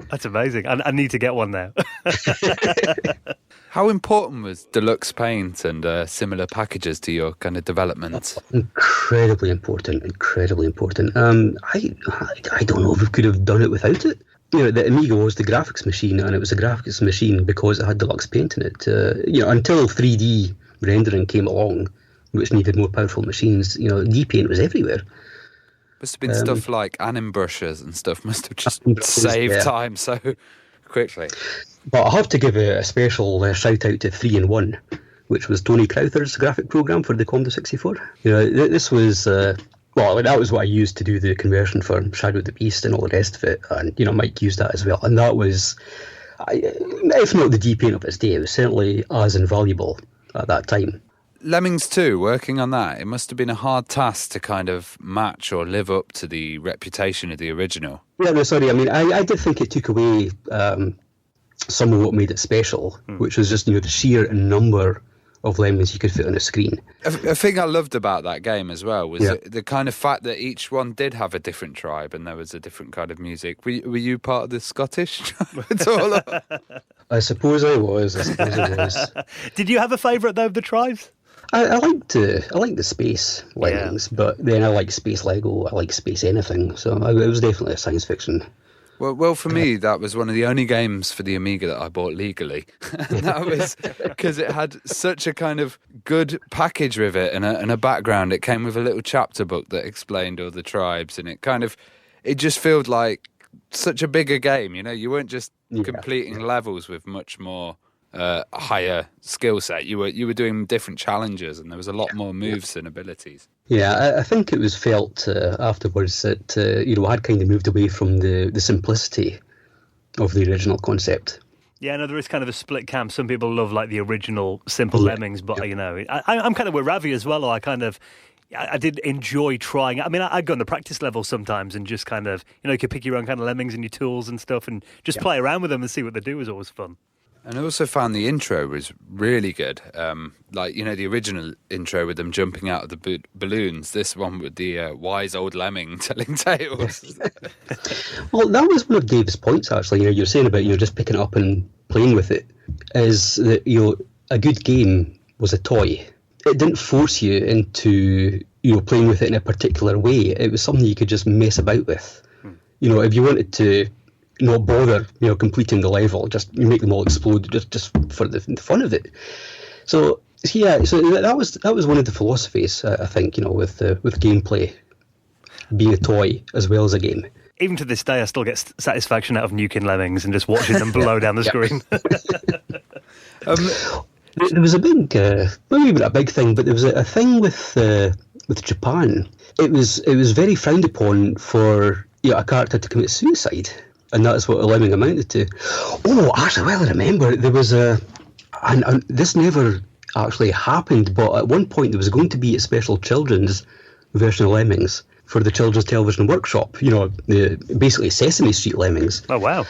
[SPEAKER 1] That's amazing. I need to get one now.
[SPEAKER 2] How important was deluxe paint and similar packages to your kind of development?
[SPEAKER 7] Incredibly important. I don't know if we could have done it without it. The Amiga was the graphics machine, and it was a graphics machine because it had deluxe paint in it. Until 3D rendering came along, which needed more powerful machines, D-Paint was everywhere.
[SPEAKER 2] Must have been stuff like anim brushes and stuff. Must have just saved time so quickly.
[SPEAKER 7] But I have to give a special shout out to 3-in-1, which was Tony Crowther's graphic program for the Commodore 64. This was Well, that was what I used to do the conversion for Shadow of the Beast and all the rest of it, and Mike used that as well, and that was, if not the deep end of its day, it was certainly as invaluable at that time.
[SPEAKER 2] Lemmings 2, working on that, it must have been a hard task to kind of match or live up to the reputation of the original.
[SPEAKER 7] Yeah, no, sorry. I mean, I did think it took away some of what made it special, which was just, the sheer number of Lemmings you could fit on a screen.
[SPEAKER 2] A thing I loved about that game as well was the kind of fact that each one did have a different tribe and there was a different kind of music. Were you part of the Scottish tribe at all?
[SPEAKER 7] I suppose I was.
[SPEAKER 1] Did you have a favourite, though, of the tribes?
[SPEAKER 7] I liked the space Lemmings, but then I like space Lego, I like space anything, so it was definitely a science fiction.
[SPEAKER 2] Well, for me, that was one of the only games for the Amiga that I bought legally. And that was because it had such a kind of good package with it and a background. It came with a little chapter book that explained all the tribes, and it just felt like such a bigger game. You weren't just completing levels with much more higher skill set. You were doing different challenges, and there was a lot more moves and abilities.
[SPEAKER 7] Yeah, I think it was felt afterwards that I had kind of moved away from the simplicity of the original concept.
[SPEAKER 1] Yeah, no, there is kind of a split camp. Some people love like the original simple Lemmings, but I'm kind of with Ravi as well. I did enjoy trying. I mean, I'd go on the practice level sometimes and just kind of, you could pick your own kind of Lemmings and your tools and stuff and just play around with them and see what they do was always fun.
[SPEAKER 2] And I also found the intro was really good. The original intro with them jumping out of the balloons. This one with the wise old lemming telling tales.
[SPEAKER 7] Well, that was one of Dave's points, actually. You're saying about just picking it up and playing with it. Is that a good game was a toy. It didn't force you into playing with it in a particular way. It was something you could just mess about with. If you wanted to not bother, completing the level, just make them all explode just for the fun of it. So that was one of the philosophies, I think, with gameplay being a toy as well as a game.
[SPEAKER 1] Even to this day, I still get satisfaction out of nuking Lemmings and just watching them blow down the screen.
[SPEAKER 7] There was a big, maybe not a big thing, but there was a thing with Japan. It was very frowned upon for a character to commit suicide. And that's what a lemming amounted to. Oh, actually, well, I remember there was and this never actually happened, but at one point there was going to be a special children's version of Lemmings for the Children's Television Workshop, basically Sesame Street Lemmings.
[SPEAKER 1] Oh, wow.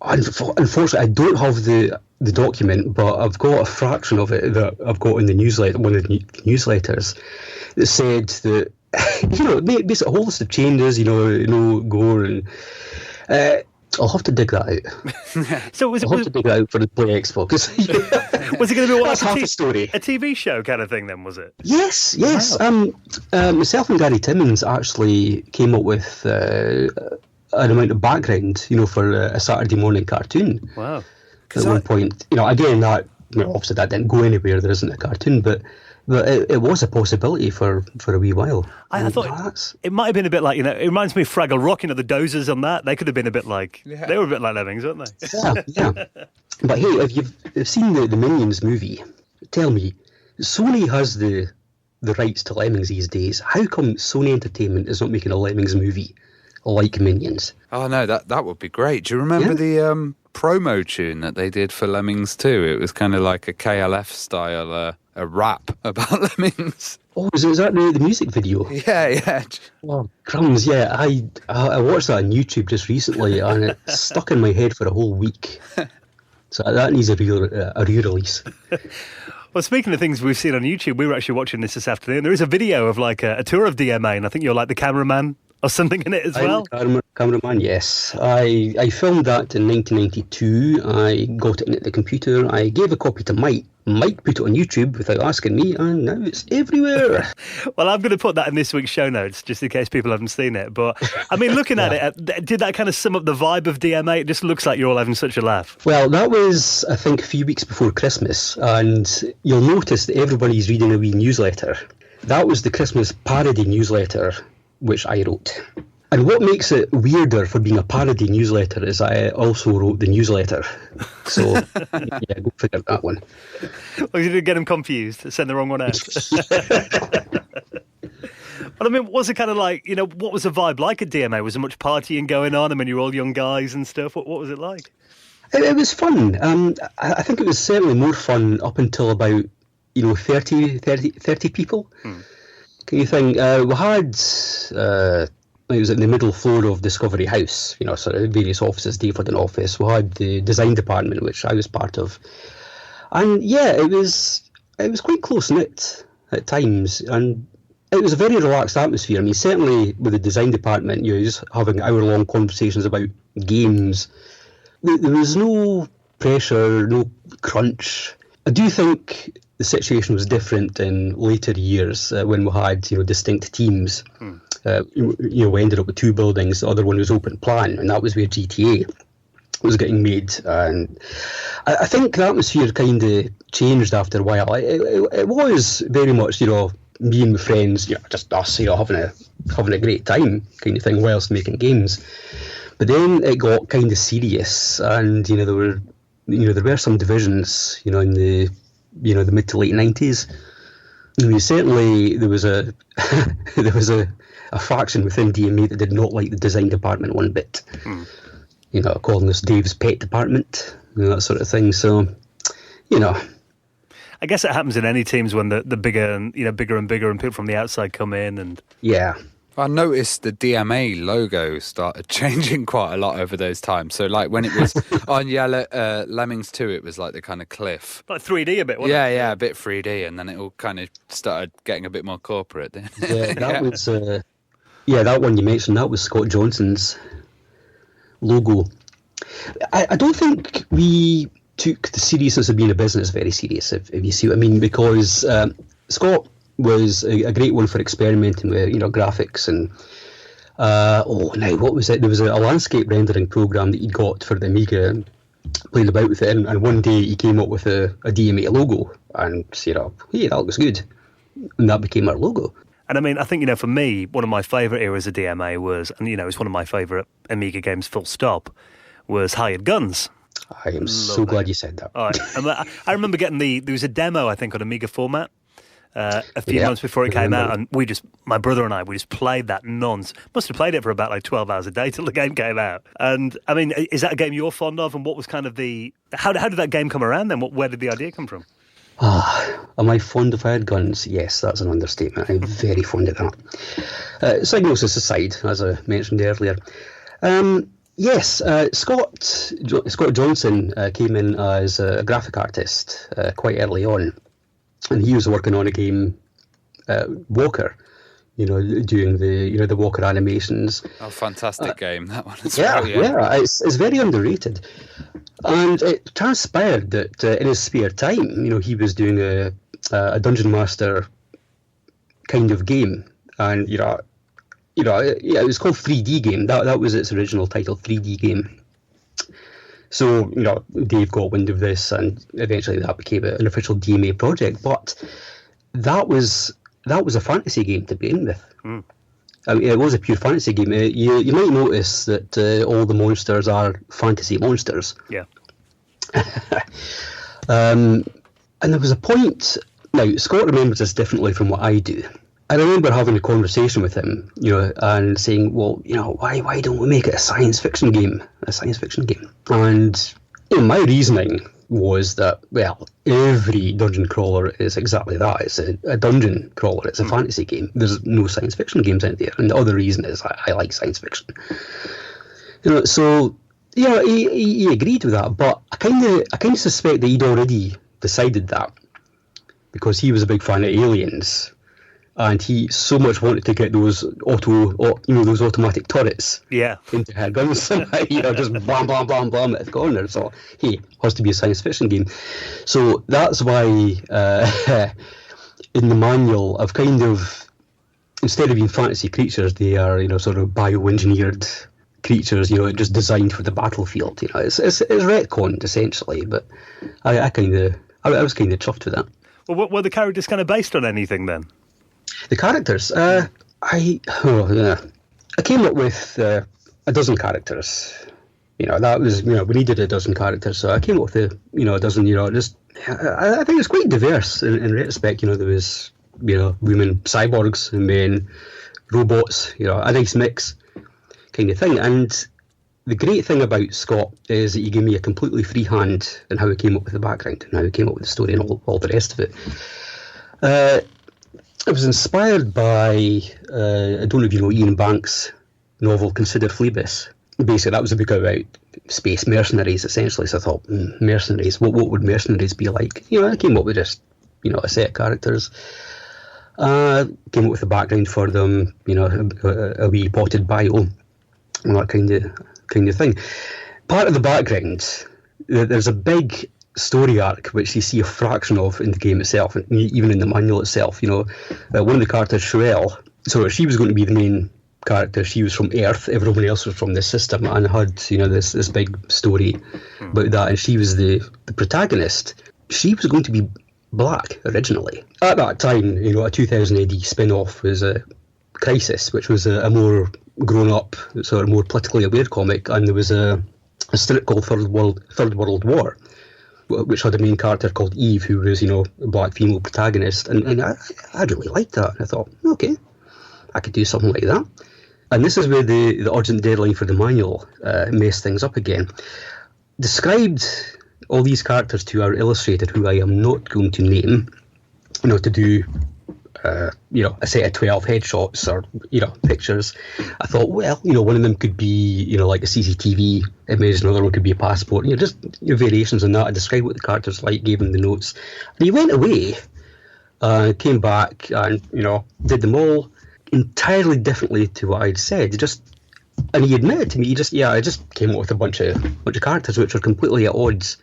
[SPEAKER 7] Unfortunately, I don't have the document, but I've got a fraction of it that I've got in the newsletter, one of the newsletters, that said that, basically a whole list of changes, no gore and... I'll have to dig that out.
[SPEAKER 1] So
[SPEAKER 7] I'll have to dig that out for the Play Expo.
[SPEAKER 1] Was it going to be
[SPEAKER 7] like half a story?
[SPEAKER 1] A TV show kind of thing then, was it?
[SPEAKER 7] Yes.
[SPEAKER 1] Wow.
[SPEAKER 7] Myself and Gary Timmins actually came up with an amount of background, for a Saturday morning cartoon.
[SPEAKER 1] Wow.
[SPEAKER 7] At one point, again, that obviously that didn't go anywhere. There isn't a cartoon, but it was a possibility for a wee while.
[SPEAKER 1] I thought it might have been a bit like, it reminds me of Fraggle Rock, the dozers on that. They could have been a bit like, they were a bit like Lemmings, weren't they?
[SPEAKER 7] Yeah. But hey, if you've seen the Minions movie, tell me, Sony has the rights to Lemmings these days. How come Sony Entertainment is not making a Lemmings movie like Minions?
[SPEAKER 2] Oh, no, that would be great. Do you remember the promo tune that they did for Lemmings 2? It was kind of like a KLF style... a rap about Lemmings.
[SPEAKER 7] Oh, is that the music video?
[SPEAKER 2] Yeah.
[SPEAKER 7] Oh, crumbs, yeah. I watched that on YouTube just recently and it stuck in my head for a whole week. So that needs a re-release.
[SPEAKER 1] Well, speaking of things we've seen on YouTube, we were actually watching this afternoon. There is a video of like a tour of DMA, and I think you're like the cameraman or something in it as well.
[SPEAKER 7] Cameraman, yes. I filmed that in 1992. I got it in the computer. I gave a copy to Mike. Mike put it on YouTube without asking me, and now it's everywhere.
[SPEAKER 1] Well, I'm going to put that in this week's show notes, just in case people haven't seen it. But, I mean, looking at it, did that kind of sum up the vibe of DMA? It just looks like you're all having such a laugh.
[SPEAKER 7] Well, that was, I think, a few weeks before Christmas, and you'll notice that everybody's reading a wee newsletter. That was the Christmas parody newsletter, which I wrote. And what makes it weirder for being a parody newsletter is I also wrote the newsletter. So, yeah, go figure that one.
[SPEAKER 1] Well, you didn't get them confused, send the wrong one out. And I mean, was it kind of like, what was the vibe like at DMA? Was there much partying going on? I mean, you're all young guys and stuff. What was it like?
[SPEAKER 7] It was fun. I think it was certainly more fun up until about 30 people. Can you think? We had, it was in the middle floor of Discovery House, sort of various offices, Dave had an office. We had the design department, which I was part of. And yeah, it was quite close-knit at times. And it was a very relaxed atmosphere. I mean, certainly with the design department, you're just having hour-long conversations about games. There was no pressure, no crunch. I do think the situation was different in later years when we had distinct teams. We ended up with 2 buildings. The other one was open plan, and that was where GTA was getting made. And I think the atmosphere kind of changed after a while. It was very much me and my friends, just us, having a great time kind of thing whilst making games. But then it got kind of serious, and there were some divisions, in the mid to late 90s. Certainly there was a a faction within DMA that did not like the design department one bit. Calling this Dave's pet department, that sort of thing. So,
[SPEAKER 1] I guess it happens in any teams when the bigger and bigger and bigger, and people from the outside come in and
[SPEAKER 7] yeah.
[SPEAKER 2] I noticed the DMA logo started changing quite a lot over those times. So, like, when it was on Lemmings 2, it was like the kind of cliff.
[SPEAKER 1] Like 3D a bit, wasn't it?
[SPEAKER 2] Yeah, a bit 3D, and then it all kind of started getting a bit more corporate.
[SPEAKER 7] Yeah, that was... that one you mentioned, that was Scott Johnson's logo. I don't think we took the seriousness of being a business very serious, if you see what I mean, because Scott was a great one for experimenting with graphics and what was it? There was a landscape rendering program that he got for the Amiga and played about with it, and one day he came up with a DMA logo and said, hey, that looks good, and that became our logo.
[SPEAKER 1] And I mean, I think, for me, one of my favourite eras of DMA was, and it's one of my favourite Amiga games full stop, was Hired Guns.
[SPEAKER 7] I am so glad you said that.
[SPEAKER 1] I remember getting there was a demo, I think, on Amiga format a few months before it came out, and my brother and I, we just played that must have played it for about like 12 hours a day till the game came out. And I mean, is that a game you're fond of? And what was kind of how did that game come around then? Where did the idea come from?
[SPEAKER 7] Am I fond of Hired Guns? Yes, that's an understatement. I'm very fond of that. Psygnosis aside, as I mentioned earlier. Yes, Scott Johnson came in as a graphic artist quite early on, and he was working on a game, Walker, doing the Walker animations.
[SPEAKER 2] Oh, fantastic game, that one as
[SPEAKER 7] well.
[SPEAKER 2] Yeah,
[SPEAKER 7] yeah, it's very underrated. And it transpired that in his spare time, he was doing a Dungeon Master kind of game, and it was called 3D Game. That was its original title, 3D Game. So Dave got wind of this, and eventually that became an official DMA project. But that was a fantasy game to begin with. I mean, it was a pure fantasy game. You might notice that all the monsters are fantasy monsters.
[SPEAKER 1] Yeah.
[SPEAKER 7] And there was a point. Now, Scott remembers this differently from what I do. I remember having a conversation with him, and saying, well, why don't we make it a science fiction game? And my reasoning was that, well, every dungeon crawler is exactly that. It's a dungeon crawler. It's a fantasy game. There's no science fiction games out there. And the other reason is I like science fiction. So, he agreed with that. But I kind of suspect that he'd already decided that, because he was a big fan of Aliens. And he so much wanted to get those automatic turrets into her guns. Just bam, bam, bam, bam at the corner. So, hey, has to be a science fiction game. So that's why in the manual, I've kind of, instead of being fantasy creatures, they are, sort of bioengineered creatures, just designed for the battlefield. It's retconned essentially, but I was kind of chuffed with that.
[SPEAKER 1] Well, were the characters kind of based on anything then?
[SPEAKER 7] The characters, I came up with a dozen characters. That was, we needed a dozen characters, so I came up with a dozen. I think it's quite diverse in retrospect. There was, women cyborgs and men robots, a nice mix kind of thing. And the great thing about Scott is that he gave me a completely free hand in how he came up with the background and how he came up with the story and all the rest of it. It was inspired by, I don't know if you know Ian Banks' novel Consider Phlebas. Basically, that was a book about space mercenaries, essentially. So I thought, mercenaries, what would mercenaries be like? I came up with just, a set of characters. Came up with a background for them, a wee potted bio, and that kind of thing. Part of the background, there's a big story arc which you see a fraction of in the game itself, and even in the manual itself. One of the characters, Shuel, so she was going to be the main character. She was from Earth, everyone else was from this system, and had this big story about that, and she was the protagonist. She was going to be black originally. At that time, a 2000 AD spin-off was a Crisis, which was a more grown-up, sort of more politically aware comic, and there was a strip called Third World War, which had a main character called Eve, who was, a black female protagonist, and I really liked that. I thought, okay, I could do something like that. And this is where the urgent deadline for the manual messed things up again. Described all these characters to our illustrator, who I am not going to name, to do, a set of 12 headshots or, pictures. I thought, well, one of them could be, like a CCTV image, another one could be a passport, just variations on that. I described what the characters like, gave him the notes. And he went away, came back and, did them all entirely differently to what I'd said. And he admitted to me, I just came up with a bunch of characters which are completely at odds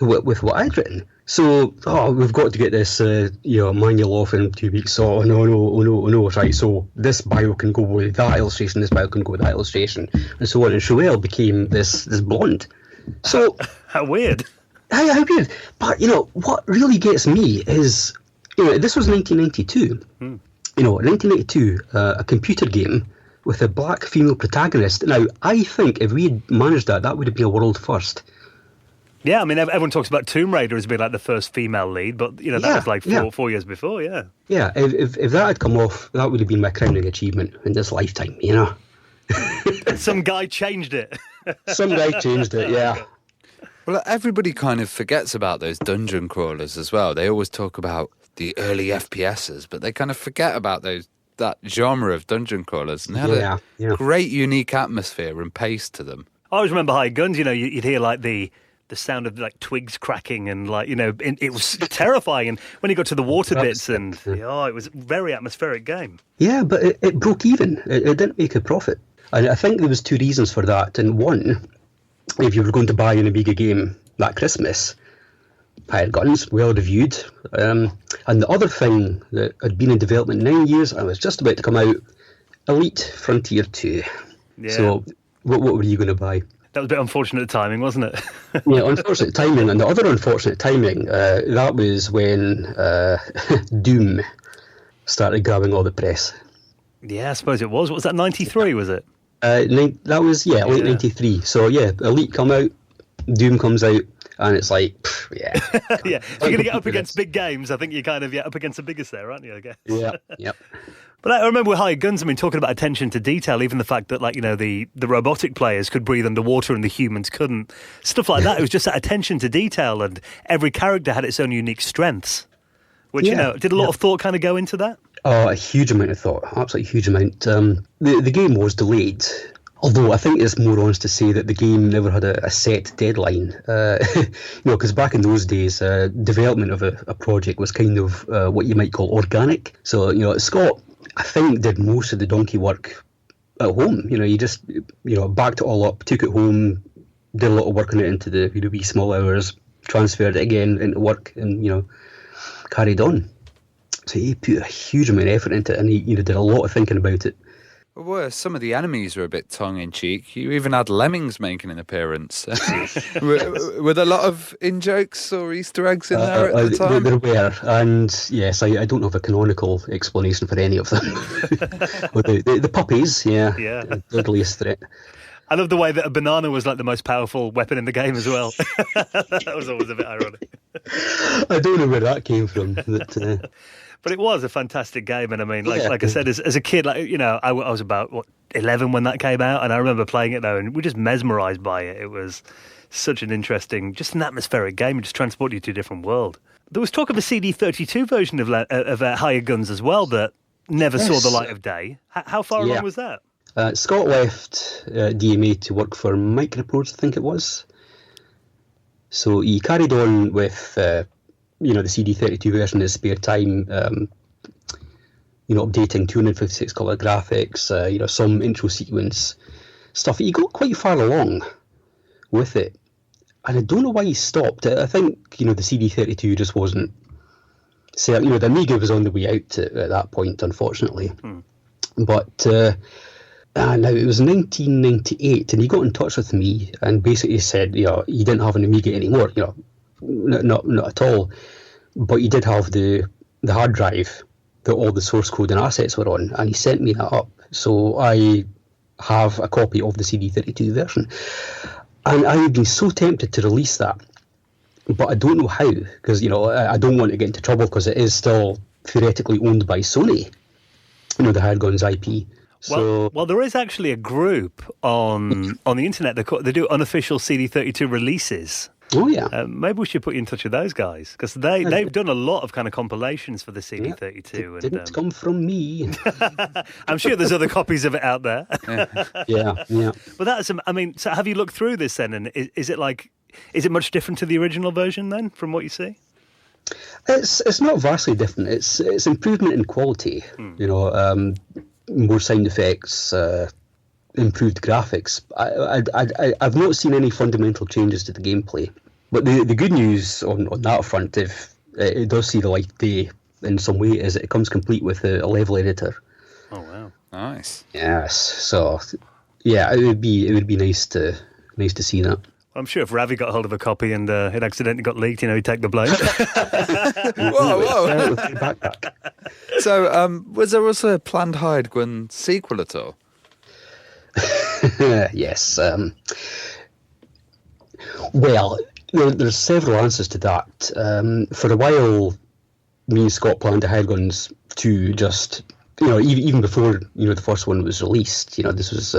[SPEAKER 7] with what I'd written. So, we've got to get this, manual off in 2 weeks. Oh no, right, so this bio can go with that illustration, this bio can go with that illustration, and so on. And Shuel became this blonde. So...
[SPEAKER 1] How weird.
[SPEAKER 7] How weird. But, what really gets me is, this was 1992. In 1992, a computer game with a black female protagonist. Now, I think if we had managed that would have been a world first.
[SPEAKER 1] Yeah, I mean, everyone talks about Tomb Raider as being like the first female lead, but, that was like 4 years before, yeah.
[SPEAKER 7] Yeah, if that had come off, that would have been my crowning achievement in this lifetime,
[SPEAKER 1] Some guy changed it.
[SPEAKER 7] Some guy changed it, yeah.
[SPEAKER 2] Well, everybody kind of forgets about those dungeon crawlers as well. They always talk about the early FPSs, but they kind of forget about that genre of dungeon crawlers. And they had a great, unique atmosphere and pace to them.
[SPEAKER 1] I always remember High Guns, you'd hear like the sound of like twigs cracking and like, it was terrifying. And when you got to the water bits and, it was a very atmospheric game.
[SPEAKER 7] Yeah, but it broke even. It didn't make a profit. And I think there was 2 reasons for that. And one, if you were going to buy an Amiga game that Christmas, High Guns, well reviewed. And the other thing that had been in development 9 years, I was just about to come out, Elite Frontier 2. Yeah. So what were you going to buy?
[SPEAKER 1] That was a bit unfortunate timing, wasn't it?
[SPEAKER 7] Yeah, unfortunate timing. And the other unfortunate timing, that was when Doom started grabbing all the press.
[SPEAKER 1] Yeah, I suppose it was. What was that, 93, was it?
[SPEAKER 7] That was, late 93. So, Elite come out, Doom comes out, and it's like,
[SPEAKER 1] yeah. If you're going to get up against big games, I think you're kind of up against the biggest there, aren't you, I guess?
[SPEAKER 7] Yeah, yep.
[SPEAKER 1] But I remember with High Guns, talking about attention to detail, even the fact that, the robotic players could breathe underwater and the humans couldn't. Stuff like that. It was just that attention to detail, and every character had its own unique strengths. Which, did a lot of thought kind of go into that?
[SPEAKER 7] Oh, a huge amount of thought. Absolutely huge amount. The game was delayed. Although I think it's more honest to say that the game never had a set deadline. Because back in those days, development of a project was kind of what you might call organic. So, Scott, I think, did most of the donkey work at home. You just, backed it all up, took it home, did a lot of work on it into the wee small hours, transferred it again into work, and, carried on. So he put a huge amount of effort into it, and he did a lot of thinking about it.
[SPEAKER 2] Well, some of the enemies were a bit tongue-in-cheek. You even had Lemmings making an appearance. were there a lot of in-jokes or Easter eggs in there at the time?
[SPEAKER 7] There were, and yes, I don't have a canonical explanation for any of them. Well, the puppies, deadliest threat.
[SPEAKER 1] I love the way that a banana was like the most powerful weapon in the game as well. That was always a bit ironic.
[SPEAKER 7] I don't know where that came from. But
[SPEAKER 1] But it was a fantastic game, and I mean, like I said, as a kid, I was about 11 when that came out, and I remember playing it though, and we were just mesmerised by it. It was such an interesting, just an atmospheric game. It just transported you to a different world. There was talk of a CD32 version of Hired Guns as well that never saw the light of day. How far along was that?
[SPEAKER 7] Scott left DMA to work for Microprose, I think it was. So he carried on with, the CD32 version in his spare time, updating 256 colour graphics, some intro sequence stuff. He got quite far along with it. And I don't know why he stopped. I think, the CD32 just wasn't certain. The Amiga was on the way out at that point, unfortunately. But now it was 1998, and he got in touch with me and basically said, he didn't have an Amiga anymore, not at all. But he did have the hard drive that all the source code and assets were on, and he sent me that up. So I have a copy of the CD32 version. And I would be so tempted to release that, but I don't know how, because, I don't want to get into trouble because it is still theoretically owned by Sony, the Hired Guns IP.
[SPEAKER 1] Well, there is actually a group on the internet. They do unofficial CD32 releases.
[SPEAKER 7] Oh, yeah.
[SPEAKER 1] Maybe we should put you in touch with those guys, because they've done a lot of kind of compilations for the CD32.
[SPEAKER 7] It didn't come from me.
[SPEAKER 1] I'm sure there's other copies of it out there.
[SPEAKER 7] Yeah.
[SPEAKER 1] But so have you looked through this then, and is it much different to the original version then, from what you see?
[SPEAKER 7] It's not vastly different. It's improvement in quality, more sound effects, improved graphics. I've not seen any fundamental changes to the gameplay. But the good news on that front, if it does see the light of day in some way, is that it comes complete with a level editor.
[SPEAKER 1] Oh wow,
[SPEAKER 2] nice.
[SPEAKER 7] Yes. So yeah, it would be nice to see that.
[SPEAKER 1] I'm sure if Ravi got hold of a copy and it accidentally got leaked, he'd take the blame.
[SPEAKER 2] Whoa.
[SPEAKER 7] Backpack.
[SPEAKER 2] So, was there also a planned Hired Gun sequel at all?
[SPEAKER 7] Yes. Well, there's several answers to that. For a while, me and Scott planned the Hired Guns 2 just, even before, the first one was released. This was,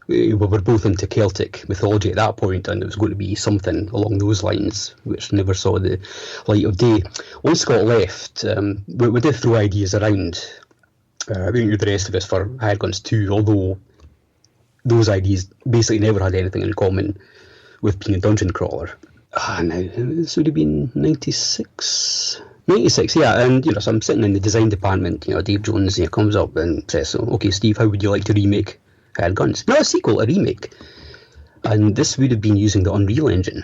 [SPEAKER 7] we were both into Celtic mythology at that point, and it was going to be something along those lines, which never saw the light of day. Once Scott left, we did throw ideas around, the rest of us for Hired Guns 2, although those ideas basically never had anything in common with being a dungeon crawler. Now, this would have been 96, yeah, and, so I'm sitting in the design department, Dave Jones comes up and says, okay, Steve, how would you like to remake Hired Guns? Not a sequel, a remake. And this would have been using the Unreal Engine.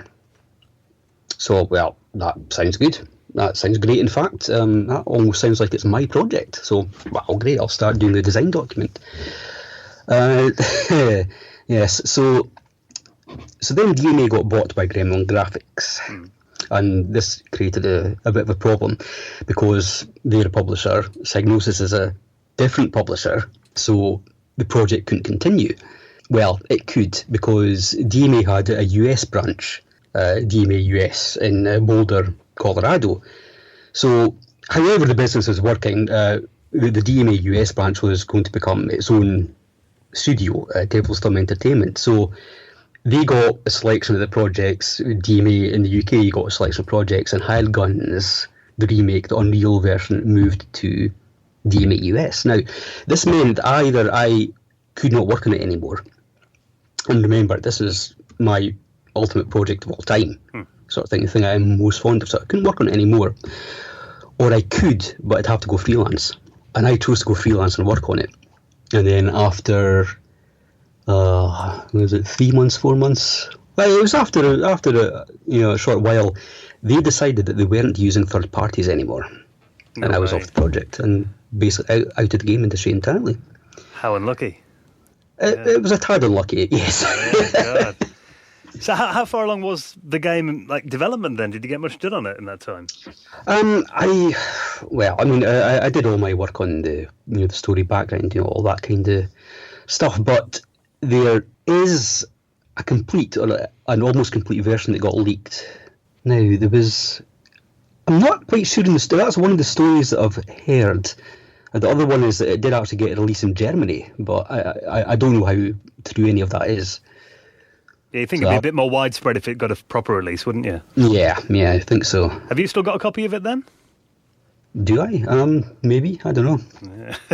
[SPEAKER 7] So, well, that sounds good. That sounds great, in fact. That almost sounds like it's my project. So, well, great, I'll start doing the design document. Yes, so then DMA got bought by Gremlin Graphics, and this created a bit of a problem because their publisher, Psygnosis, is a different publisher, so the project couldn't continue. Well, it could, because DMA had a US branch, DMA US, in Boulder, Colorado. So, however the business was working, the DMA US branch was going to become its own studio, Devil's Thumb Entertainment. So they got a selection of the projects. DMA in the UK got a selection of projects, and Hired Guns, the remake, the Unreal version, moved to DMA US. Now, this meant either I could not work on it anymore, and remember, this is my ultimate project of all time, sort of thing, the thing I'm most fond of, so I couldn't work on it anymore, or I could, but I'd have to go freelance. And I chose to go freelance and work on it. And then after, was it 3 months, 4 months? Well, it was after a short while, they decided that they weren't using third parties anymore. No and I was off the project and basically out of the game industry entirely.
[SPEAKER 1] How unlucky.
[SPEAKER 7] It was a tad unlucky, yes.
[SPEAKER 1] Oh, God. So how far along was the game, development then? Did you get much done on it in that time?
[SPEAKER 7] I did all my work on the story background, all that kind of stuff, but there is a complete, or an almost complete version that got leaked. Now, there was I'm not quite sure in the story. That's one of the stories that I've heard. And the other one is that it did actually get a release in Germany, but I don't know how true any of that is.
[SPEAKER 1] Yeah, you think it'd be a bit more widespread if it got a proper release, wouldn't you?
[SPEAKER 7] Yeah, I think so.
[SPEAKER 1] Have you still got a copy of it then?
[SPEAKER 7] Do I? Maybe. I don't know.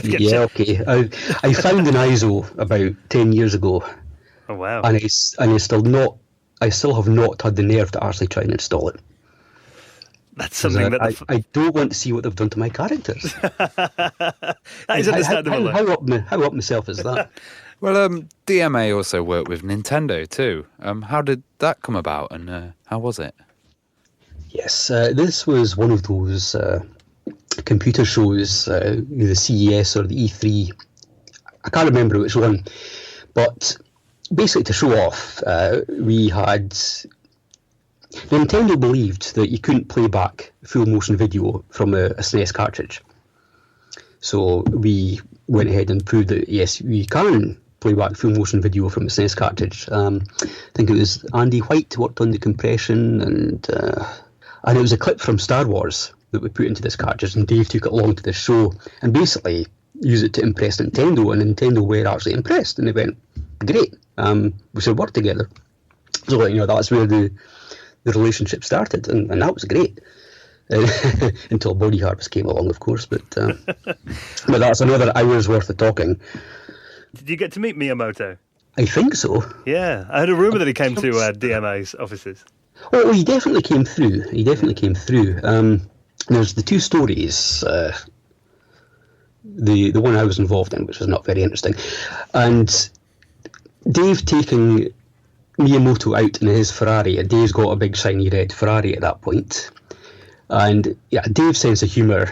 [SPEAKER 7] Yeah, okay. I found an ISO about 10 years ago.
[SPEAKER 1] Oh, wow.
[SPEAKER 7] And I still have not had the nerve to actually try and install it.
[SPEAKER 1] That's something that...
[SPEAKER 7] I don't want to see what they've done to my characters.
[SPEAKER 1] That is understandable.
[SPEAKER 7] How up myself is that?
[SPEAKER 2] Well, DMA also worked with Nintendo too. How did that come about, and how was it?
[SPEAKER 7] Yes, this was one of those computer shows, the CES or the E3. I can't remember which one, but basically to show off, we had... Nintendo believed that you couldn't play back full motion video from a SNES cartridge. So we went ahead and proved that, yes, we can play back full motion video from a SNES cartridge. I think it was Andy White worked on the compression, and it was a clip from Star Wars that we put into this cartridge, and Dave took it along to this show and basically used it to impress Nintendo, and Nintendo were actually impressed, and they went, great, we should work together. So, that's where the relationship started, and that was great. Until Body Harvest came along, of course, but that's another hour's worth of talking.
[SPEAKER 1] Did you get to meet Miyamoto?
[SPEAKER 7] I think so.
[SPEAKER 1] Yeah, I heard a rumour that he came to DMA's offices.
[SPEAKER 7] Oh, he definitely came through. There's the two stories. The one I was involved in, which was not very interesting, and Dave taking Miyamoto out in his Ferrari. Dave's got a big shiny red Ferrari at that point. And yeah, Dave's sense of humour,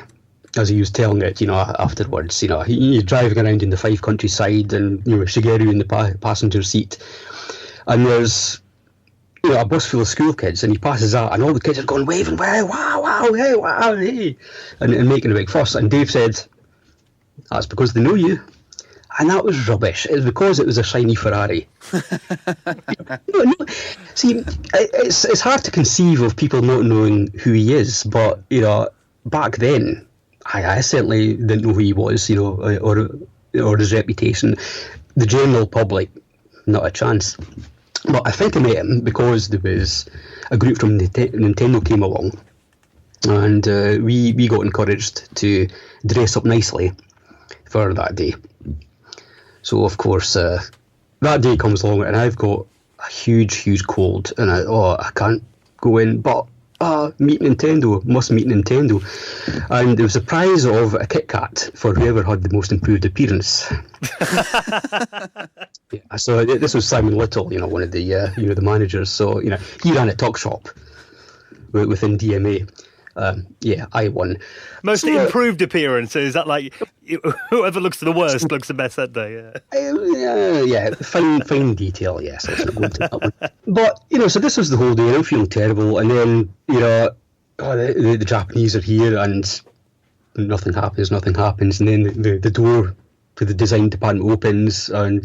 [SPEAKER 7] as he was telling it, afterwards, he's driving around in the Five Countryside, and Shigeru in the passenger seat, and there's a bus full of school kids, and he passes that, and all the kids are going waving, wow, hey, wow, hey, and making a big fuss. And Dave said, that's because they know you. And that was rubbish. It was because it was a shiny Ferrari. No. See, it's hard to conceive of people not knowing who he is, but back then, I certainly didn't know who he was, or his reputation. The general public, not a chance. But I think I met him because there was a group from Nintendo came along, and we got encouraged to dress up nicely for that day. So, of course, that day comes along, and I've got a huge cold, and I can't go in, but meet Nintendo, must meet Nintendo. And there was a prize of a Kit Kat for whoever had the most improved appearance. Yeah, so this was Simon Little, one of the the managers. So he ran a tuck shop within DMA. I won.
[SPEAKER 1] Most improved appearance, is that like whoever looks the worst looks the best that day?
[SPEAKER 7] Yeah. Fine detail, yes. Let's not go into that one. But, so this was the whole day, and I'm feeling terrible, and then, the Japanese are here, and nothing happens, and then the door to the design department opens, and,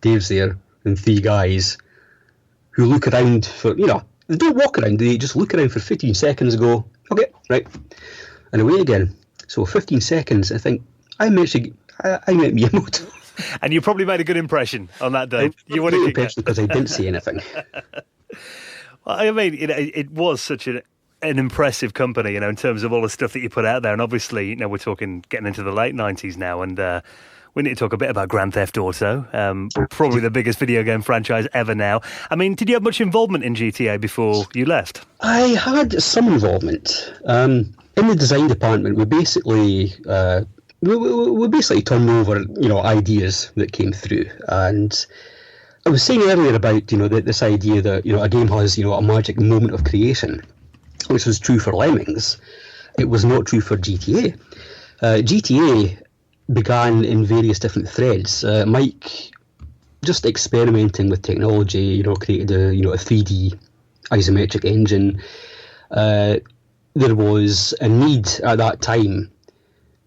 [SPEAKER 7] Dave's there, and three guys who look around for, they don't walk around, they just look around for 15 seconds and go, okay, right, and away again. So 15 seconds, I think, I met Miyamoto.
[SPEAKER 1] And you probably made a good impression on that day.
[SPEAKER 7] You wanted to impression because I didn't say anything.
[SPEAKER 1] Well, I mean, it was such an impressive company, in terms of all the stuff that you put out there. And obviously, we're talking getting into the late 90s now, and we need to talk a bit about Grand Theft Auto, probably the biggest video game franchise ever now. I mean, did you have much involvement in GTA before you left?
[SPEAKER 7] I had some involvement. In the design department, we basically turned over, ideas that came through. And I was saying earlier about, this idea that, a game has, a magic moment of creation, which was true for Lemmings. It was not true for GTA. GTA began in various different threads. Mike, just experimenting with technology, created a 3D isometric engine. There was a need at that time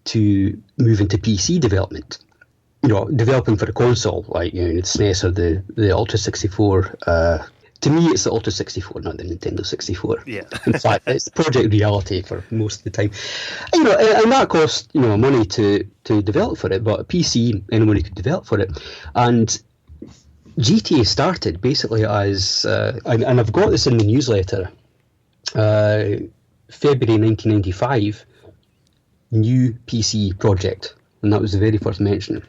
[SPEAKER 7] to move into PC development. Developing for a console like the SNES or the Ultra 64. to me, it's the Ultra 64, not the Nintendo 64.
[SPEAKER 1] Yeah.
[SPEAKER 7] In fact, it's Project Reality for most of the time. You know, and that cost, you know, money to develop for it, but a PC, anyone could develop for it. And GTA started basically as, and I've got this in the newsletter, February 1995, new PC project. And that was the very first mention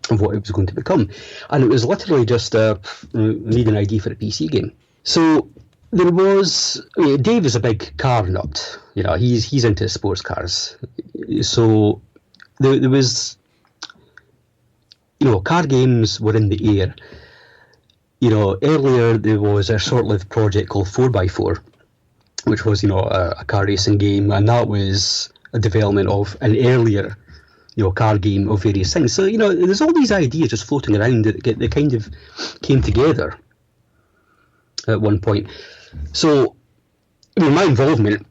[SPEAKER 7] of what it was going to become. And it was literally just need an idea for a PC game. So there was, Dave is a big car nut. You know, he's into sports cars. So there was, you know, car games were in the air. You know, earlier there was a short-lived project called 4x4, which was, you know, a car racing game, and that was a development of an earlier, you know, car game of various things. So, you know, there's all these ideas just floating around that they kind of came together at one point. So, I mean, my involvement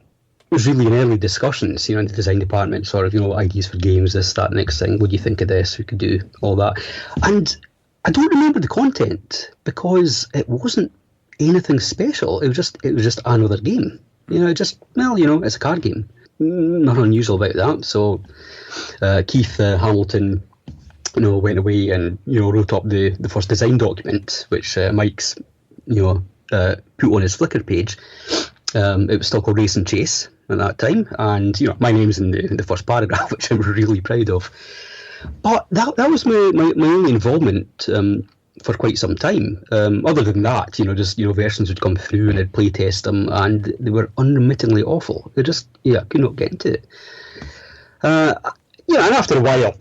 [SPEAKER 7] was really in early discussions, you know, in the design department, sort of, you know, ideas for games, this, that, next thing. What do you think of this? We could do all that. And I don't remember the content because it wasn't anything special. It was just another game. You know, it's a card game. Nothing unusual about that. So Keith Hamilton, you know, went away and, you know, wrote up the first design document, which Mike's, you know, put on his Flickr page. It was still called Race and Chase at that time, and, you know, my name's in the first paragraph, which I'm really proud of. But that was my only involvement for quite some time. Other than that, you know, just, you know, versions would come through and I'd play test them, and they were unremittingly awful. They just, I could not get into it. And after a while,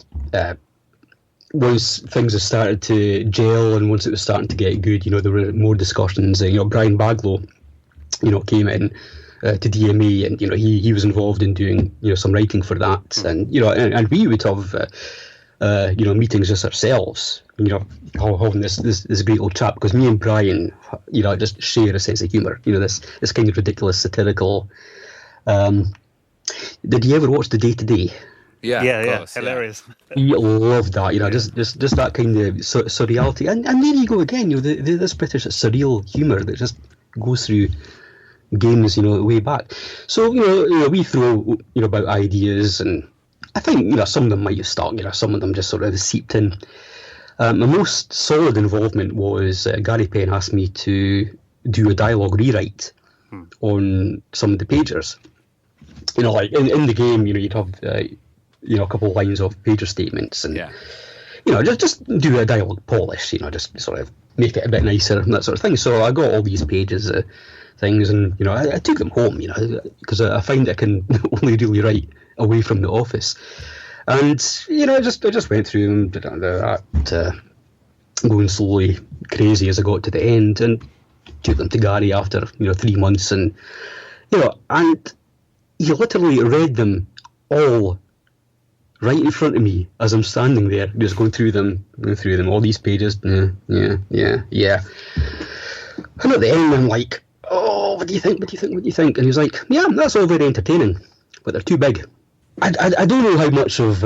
[SPEAKER 7] once things had started to gel and once it was starting to get good, you know, there were more discussions. You know, Brian Baglow, you know, came in to DMA, and, you know, he was involved in doing, you know, some writing for that, and, you know, and we would have you know, meetings just ourselves, you know, having this great old chat, because me and Brian, you know, just share a sense of humour, you know, this kind of ridiculous satirical. Did you ever watch The Day to Day?
[SPEAKER 2] Yeah,
[SPEAKER 1] hilarious.
[SPEAKER 7] You love that, you know, just that kind of surreality, and there you go again, you know, this British surreal humour that just goes through games, you know, way back. So, you know, we throw, you know, about ideas, and I think, you know, some of them might have stuck, you know, some of them just sort of seeped in. My most solid involvement was Gary Penn asked me to do a dialogue rewrite on some of the pagers. You know, like in the game, you know, you'd have, you know, a couple of lines of pager statements, and, you know, just do a dialogue polish, you know, just sort of make it a bit nicer and that sort of thing. So I got all these pages, things, and, you know, I took them home, you know, because I find I can only really write away from the office. And, you know, I just went through them, going slowly crazy as I got to the end, and took them to Gary after, you know, 3 months, and, you know, and he literally read them all right in front of me as I'm standing there, just going through them, all these pages. Yeah. And at the end, I'm like, oh, what do you think? And he's like, yeah, that's all very entertaining, but they're too big. I don't know how much of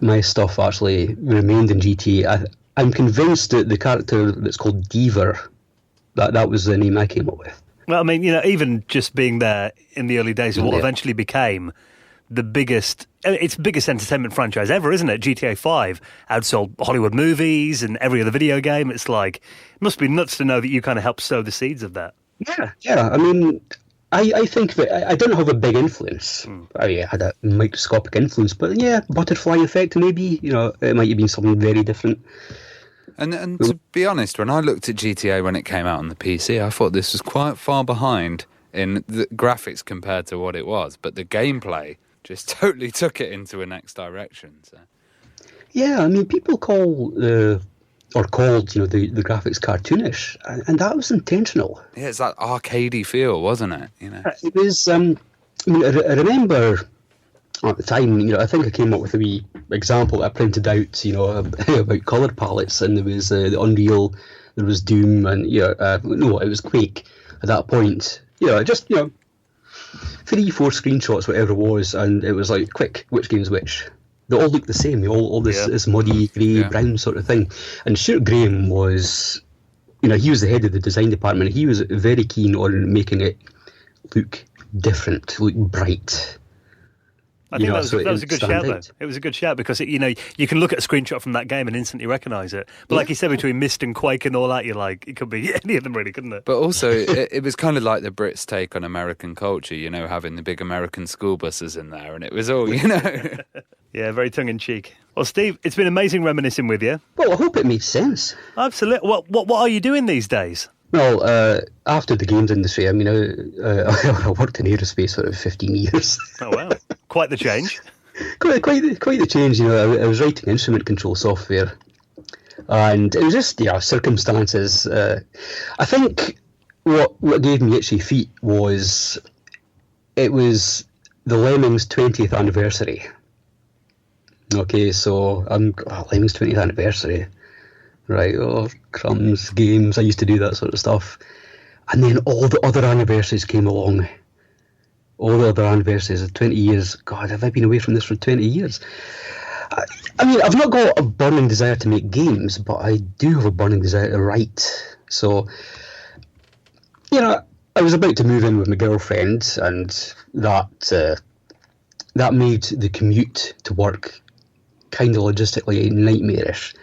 [SPEAKER 7] my stuff actually remained in GTA. I'm convinced that the character that's called Deaver, that was the name I came up with.
[SPEAKER 1] Well, I mean, you know, even just being there in the early days of what eventually became the biggest entertainment franchise ever, isn't it? GTA 5 outsold Hollywood movies and every other video game. It's like, it must be nuts to know that you kind of helped sow the seeds of that.
[SPEAKER 7] Yeah. I mean, I think that I didn't have a big influence. I mean, I had a microscopic influence, but yeah, butterfly effect maybe. You know, it might have been something very different.
[SPEAKER 2] And to be honest, when I looked at GTA when it came out on the PC, I thought this was quite far behind in the graphics compared to what it was. But the gameplay just totally took it into a next direction. So.
[SPEAKER 7] Yeah, I mean, people called, you know, the graphics cartoonish, and that was intentional.
[SPEAKER 2] Yeah, it's that arcadey feel, wasn't it? You know,
[SPEAKER 7] it was. I mean, I remember at the time, you know, I think I came up with a wee example that I printed out, you know, about colour palettes, and there was the Unreal, there was Doom, and it was Quake at that point. You know, just, you know, 3-4 screenshots, whatever it was, and it was like, quick, which game's which? They all look the same. All this muddy grey brown sort of thing. And Stuart Graham was, he was the head of the design department. He was very keen on making it look different, look bright.
[SPEAKER 1] I think that was a good shout, though. It was a good shout because, you can look at a screenshot from that game and instantly recognise it. But like you said, between Myst and Quake and all that, you're like, it could be any of them really, couldn't it?
[SPEAKER 2] But also, it was kind of like the Brits' take on American culture, having the big American school buses in there, and it was all,
[SPEAKER 1] Yeah, very tongue-in-cheek. Well, Steve, it's been amazing reminiscing with you.
[SPEAKER 7] Well, I hope it made sense.
[SPEAKER 1] Absolutely. What are you doing these days?
[SPEAKER 7] Well, after the games industry, I worked in aerospace for 15 years.
[SPEAKER 1] Oh, wow. Quite the change.
[SPEAKER 7] quite the change. I was writing instrument control software, and it was just circumstances. I think what gave me itchy feet was the Lemmings 20th anniversary. Okay, so Lemmings 20th anniversary. Right, crumbs, games, I used to do that sort of stuff. And then all the other anniversaries came along. All the other anniversaries of 20 years. God, have I been away from this for 20 years? I mean, I've not got a burning desire to make games, but I do have a burning desire to write. So, I was about to move in with my girlfriend, and that made the commute to work kind of logistically nightmarish.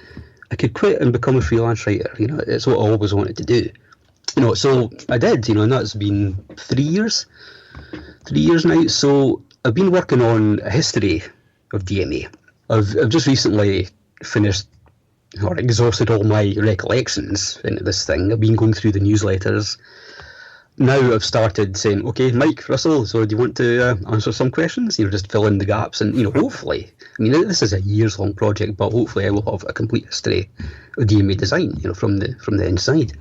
[SPEAKER 7] I could quit and become a freelance writer. It's what I always wanted to do. So I did. And that's been 3 years. 3 years now. So I've been working on a history of DMA. I've just recently finished or exhausted all my recollections into this thing. I've been going through the newsletters. Now I've started saying, okay, Mike, Russell, so do you want to answer some questions? Just fill in the gaps and, hopefully, this is a years-long project, but hopefully I will have a complete history of DMA Design, from the inside.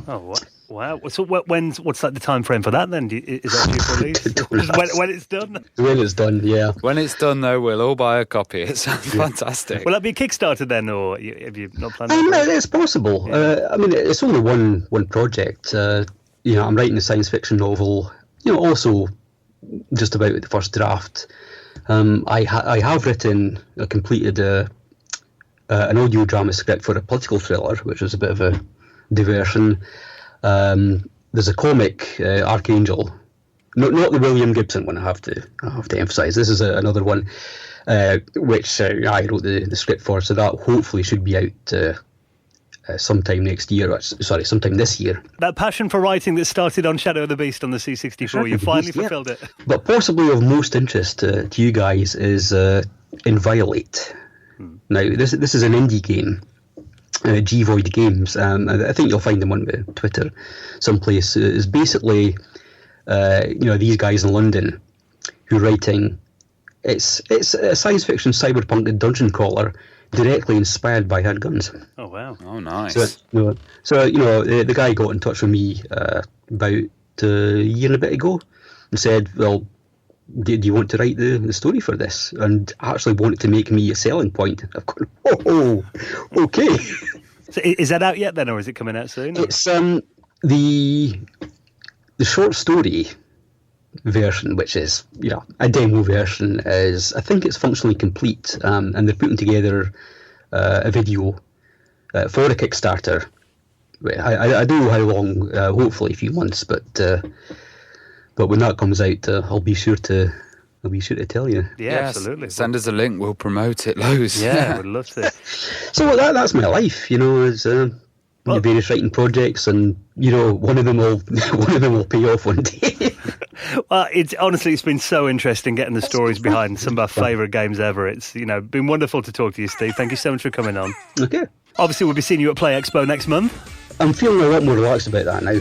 [SPEAKER 1] Oh, wow. So what's the time frame for that then? Is that due for release? when it's done?
[SPEAKER 7] When it's done, yeah.
[SPEAKER 2] When it's done, though, we'll all buy a copy. It sounds fantastic.
[SPEAKER 1] Will that be Kickstarter then, or have you not planned
[SPEAKER 7] it's possible. Yeah. It's only one project. I'm writing a science fiction novel, also just about the first draft. I have completed an audio drama script for a political thriller, which was a bit of a diversion. There's a comic, Archangel, not the William Gibson one. I have to emphasise. This is another one, which I wrote the script for. So that hopefully should be out sometime next year. Sometime this year.
[SPEAKER 1] That passion for writing that started on Shadow of the Beast on the C64, you finally fulfilled it.
[SPEAKER 7] But possibly of most interest to you guys is Inviolate. Now, this is an indie game, G-Void Games. I think you'll find them on Twitter someplace. It's basically, these guys in London who are writing. It's a science fiction cyberpunk dungeon crawler directly inspired by handguns.
[SPEAKER 1] Oh, wow.
[SPEAKER 2] Oh, nice.
[SPEAKER 7] So the guy got in touch with me about a year and a bit ago and said, well, do you want to write the story for this? And actually wanted to make me a selling point. I've gone, okay.
[SPEAKER 1] So is that out yet then, or is it coming out soon?
[SPEAKER 7] It's the short story version, which is a demo version, is I think it's functionally complete, and they're putting together a video for a Kickstarter. I don't know how long, hopefully a few months, but when that comes out, I'll be sure to tell you.
[SPEAKER 1] Yeah, yes, absolutely.
[SPEAKER 2] Send us a link, we'll promote it loads.
[SPEAKER 1] Yeah, we'd love to.
[SPEAKER 7] So that's my life, is various writing projects, and one of them will pay off one day.
[SPEAKER 1] Well, it's been so interesting getting the stories behind some of our favourite games ever. It's been wonderful to talk to you, Steve. Thank you so much for coming on.
[SPEAKER 7] Okay.
[SPEAKER 1] Obviously, we'll be seeing you at Play Expo next month.
[SPEAKER 7] I'm feeling a lot more relaxed about that now.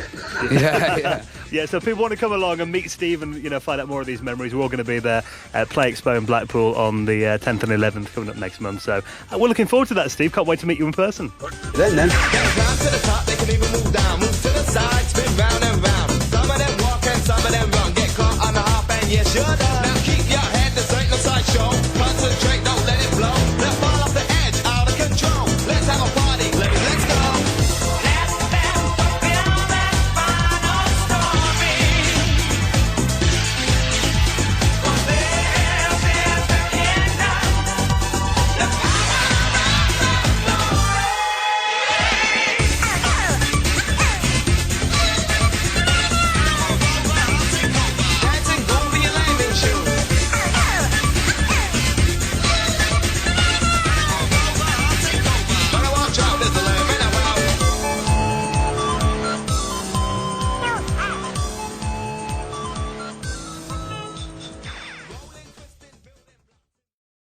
[SPEAKER 1] Yeah, so if people want to come along and meet Steve and find out more of these memories, we're all going to be there at Play Expo in Blackpool on the 10th and 11th coming up next month. So we're looking forward to that, Steve. Can't wait to meet you in person.
[SPEAKER 7] Then.
[SPEAKER 8] Get climb to the top, they can even move down. Move to the side, spin round and round. Some of them walk and some of them run. Get caught on the hop and yes, you're done. Now keep your head, this ain't no sideshow.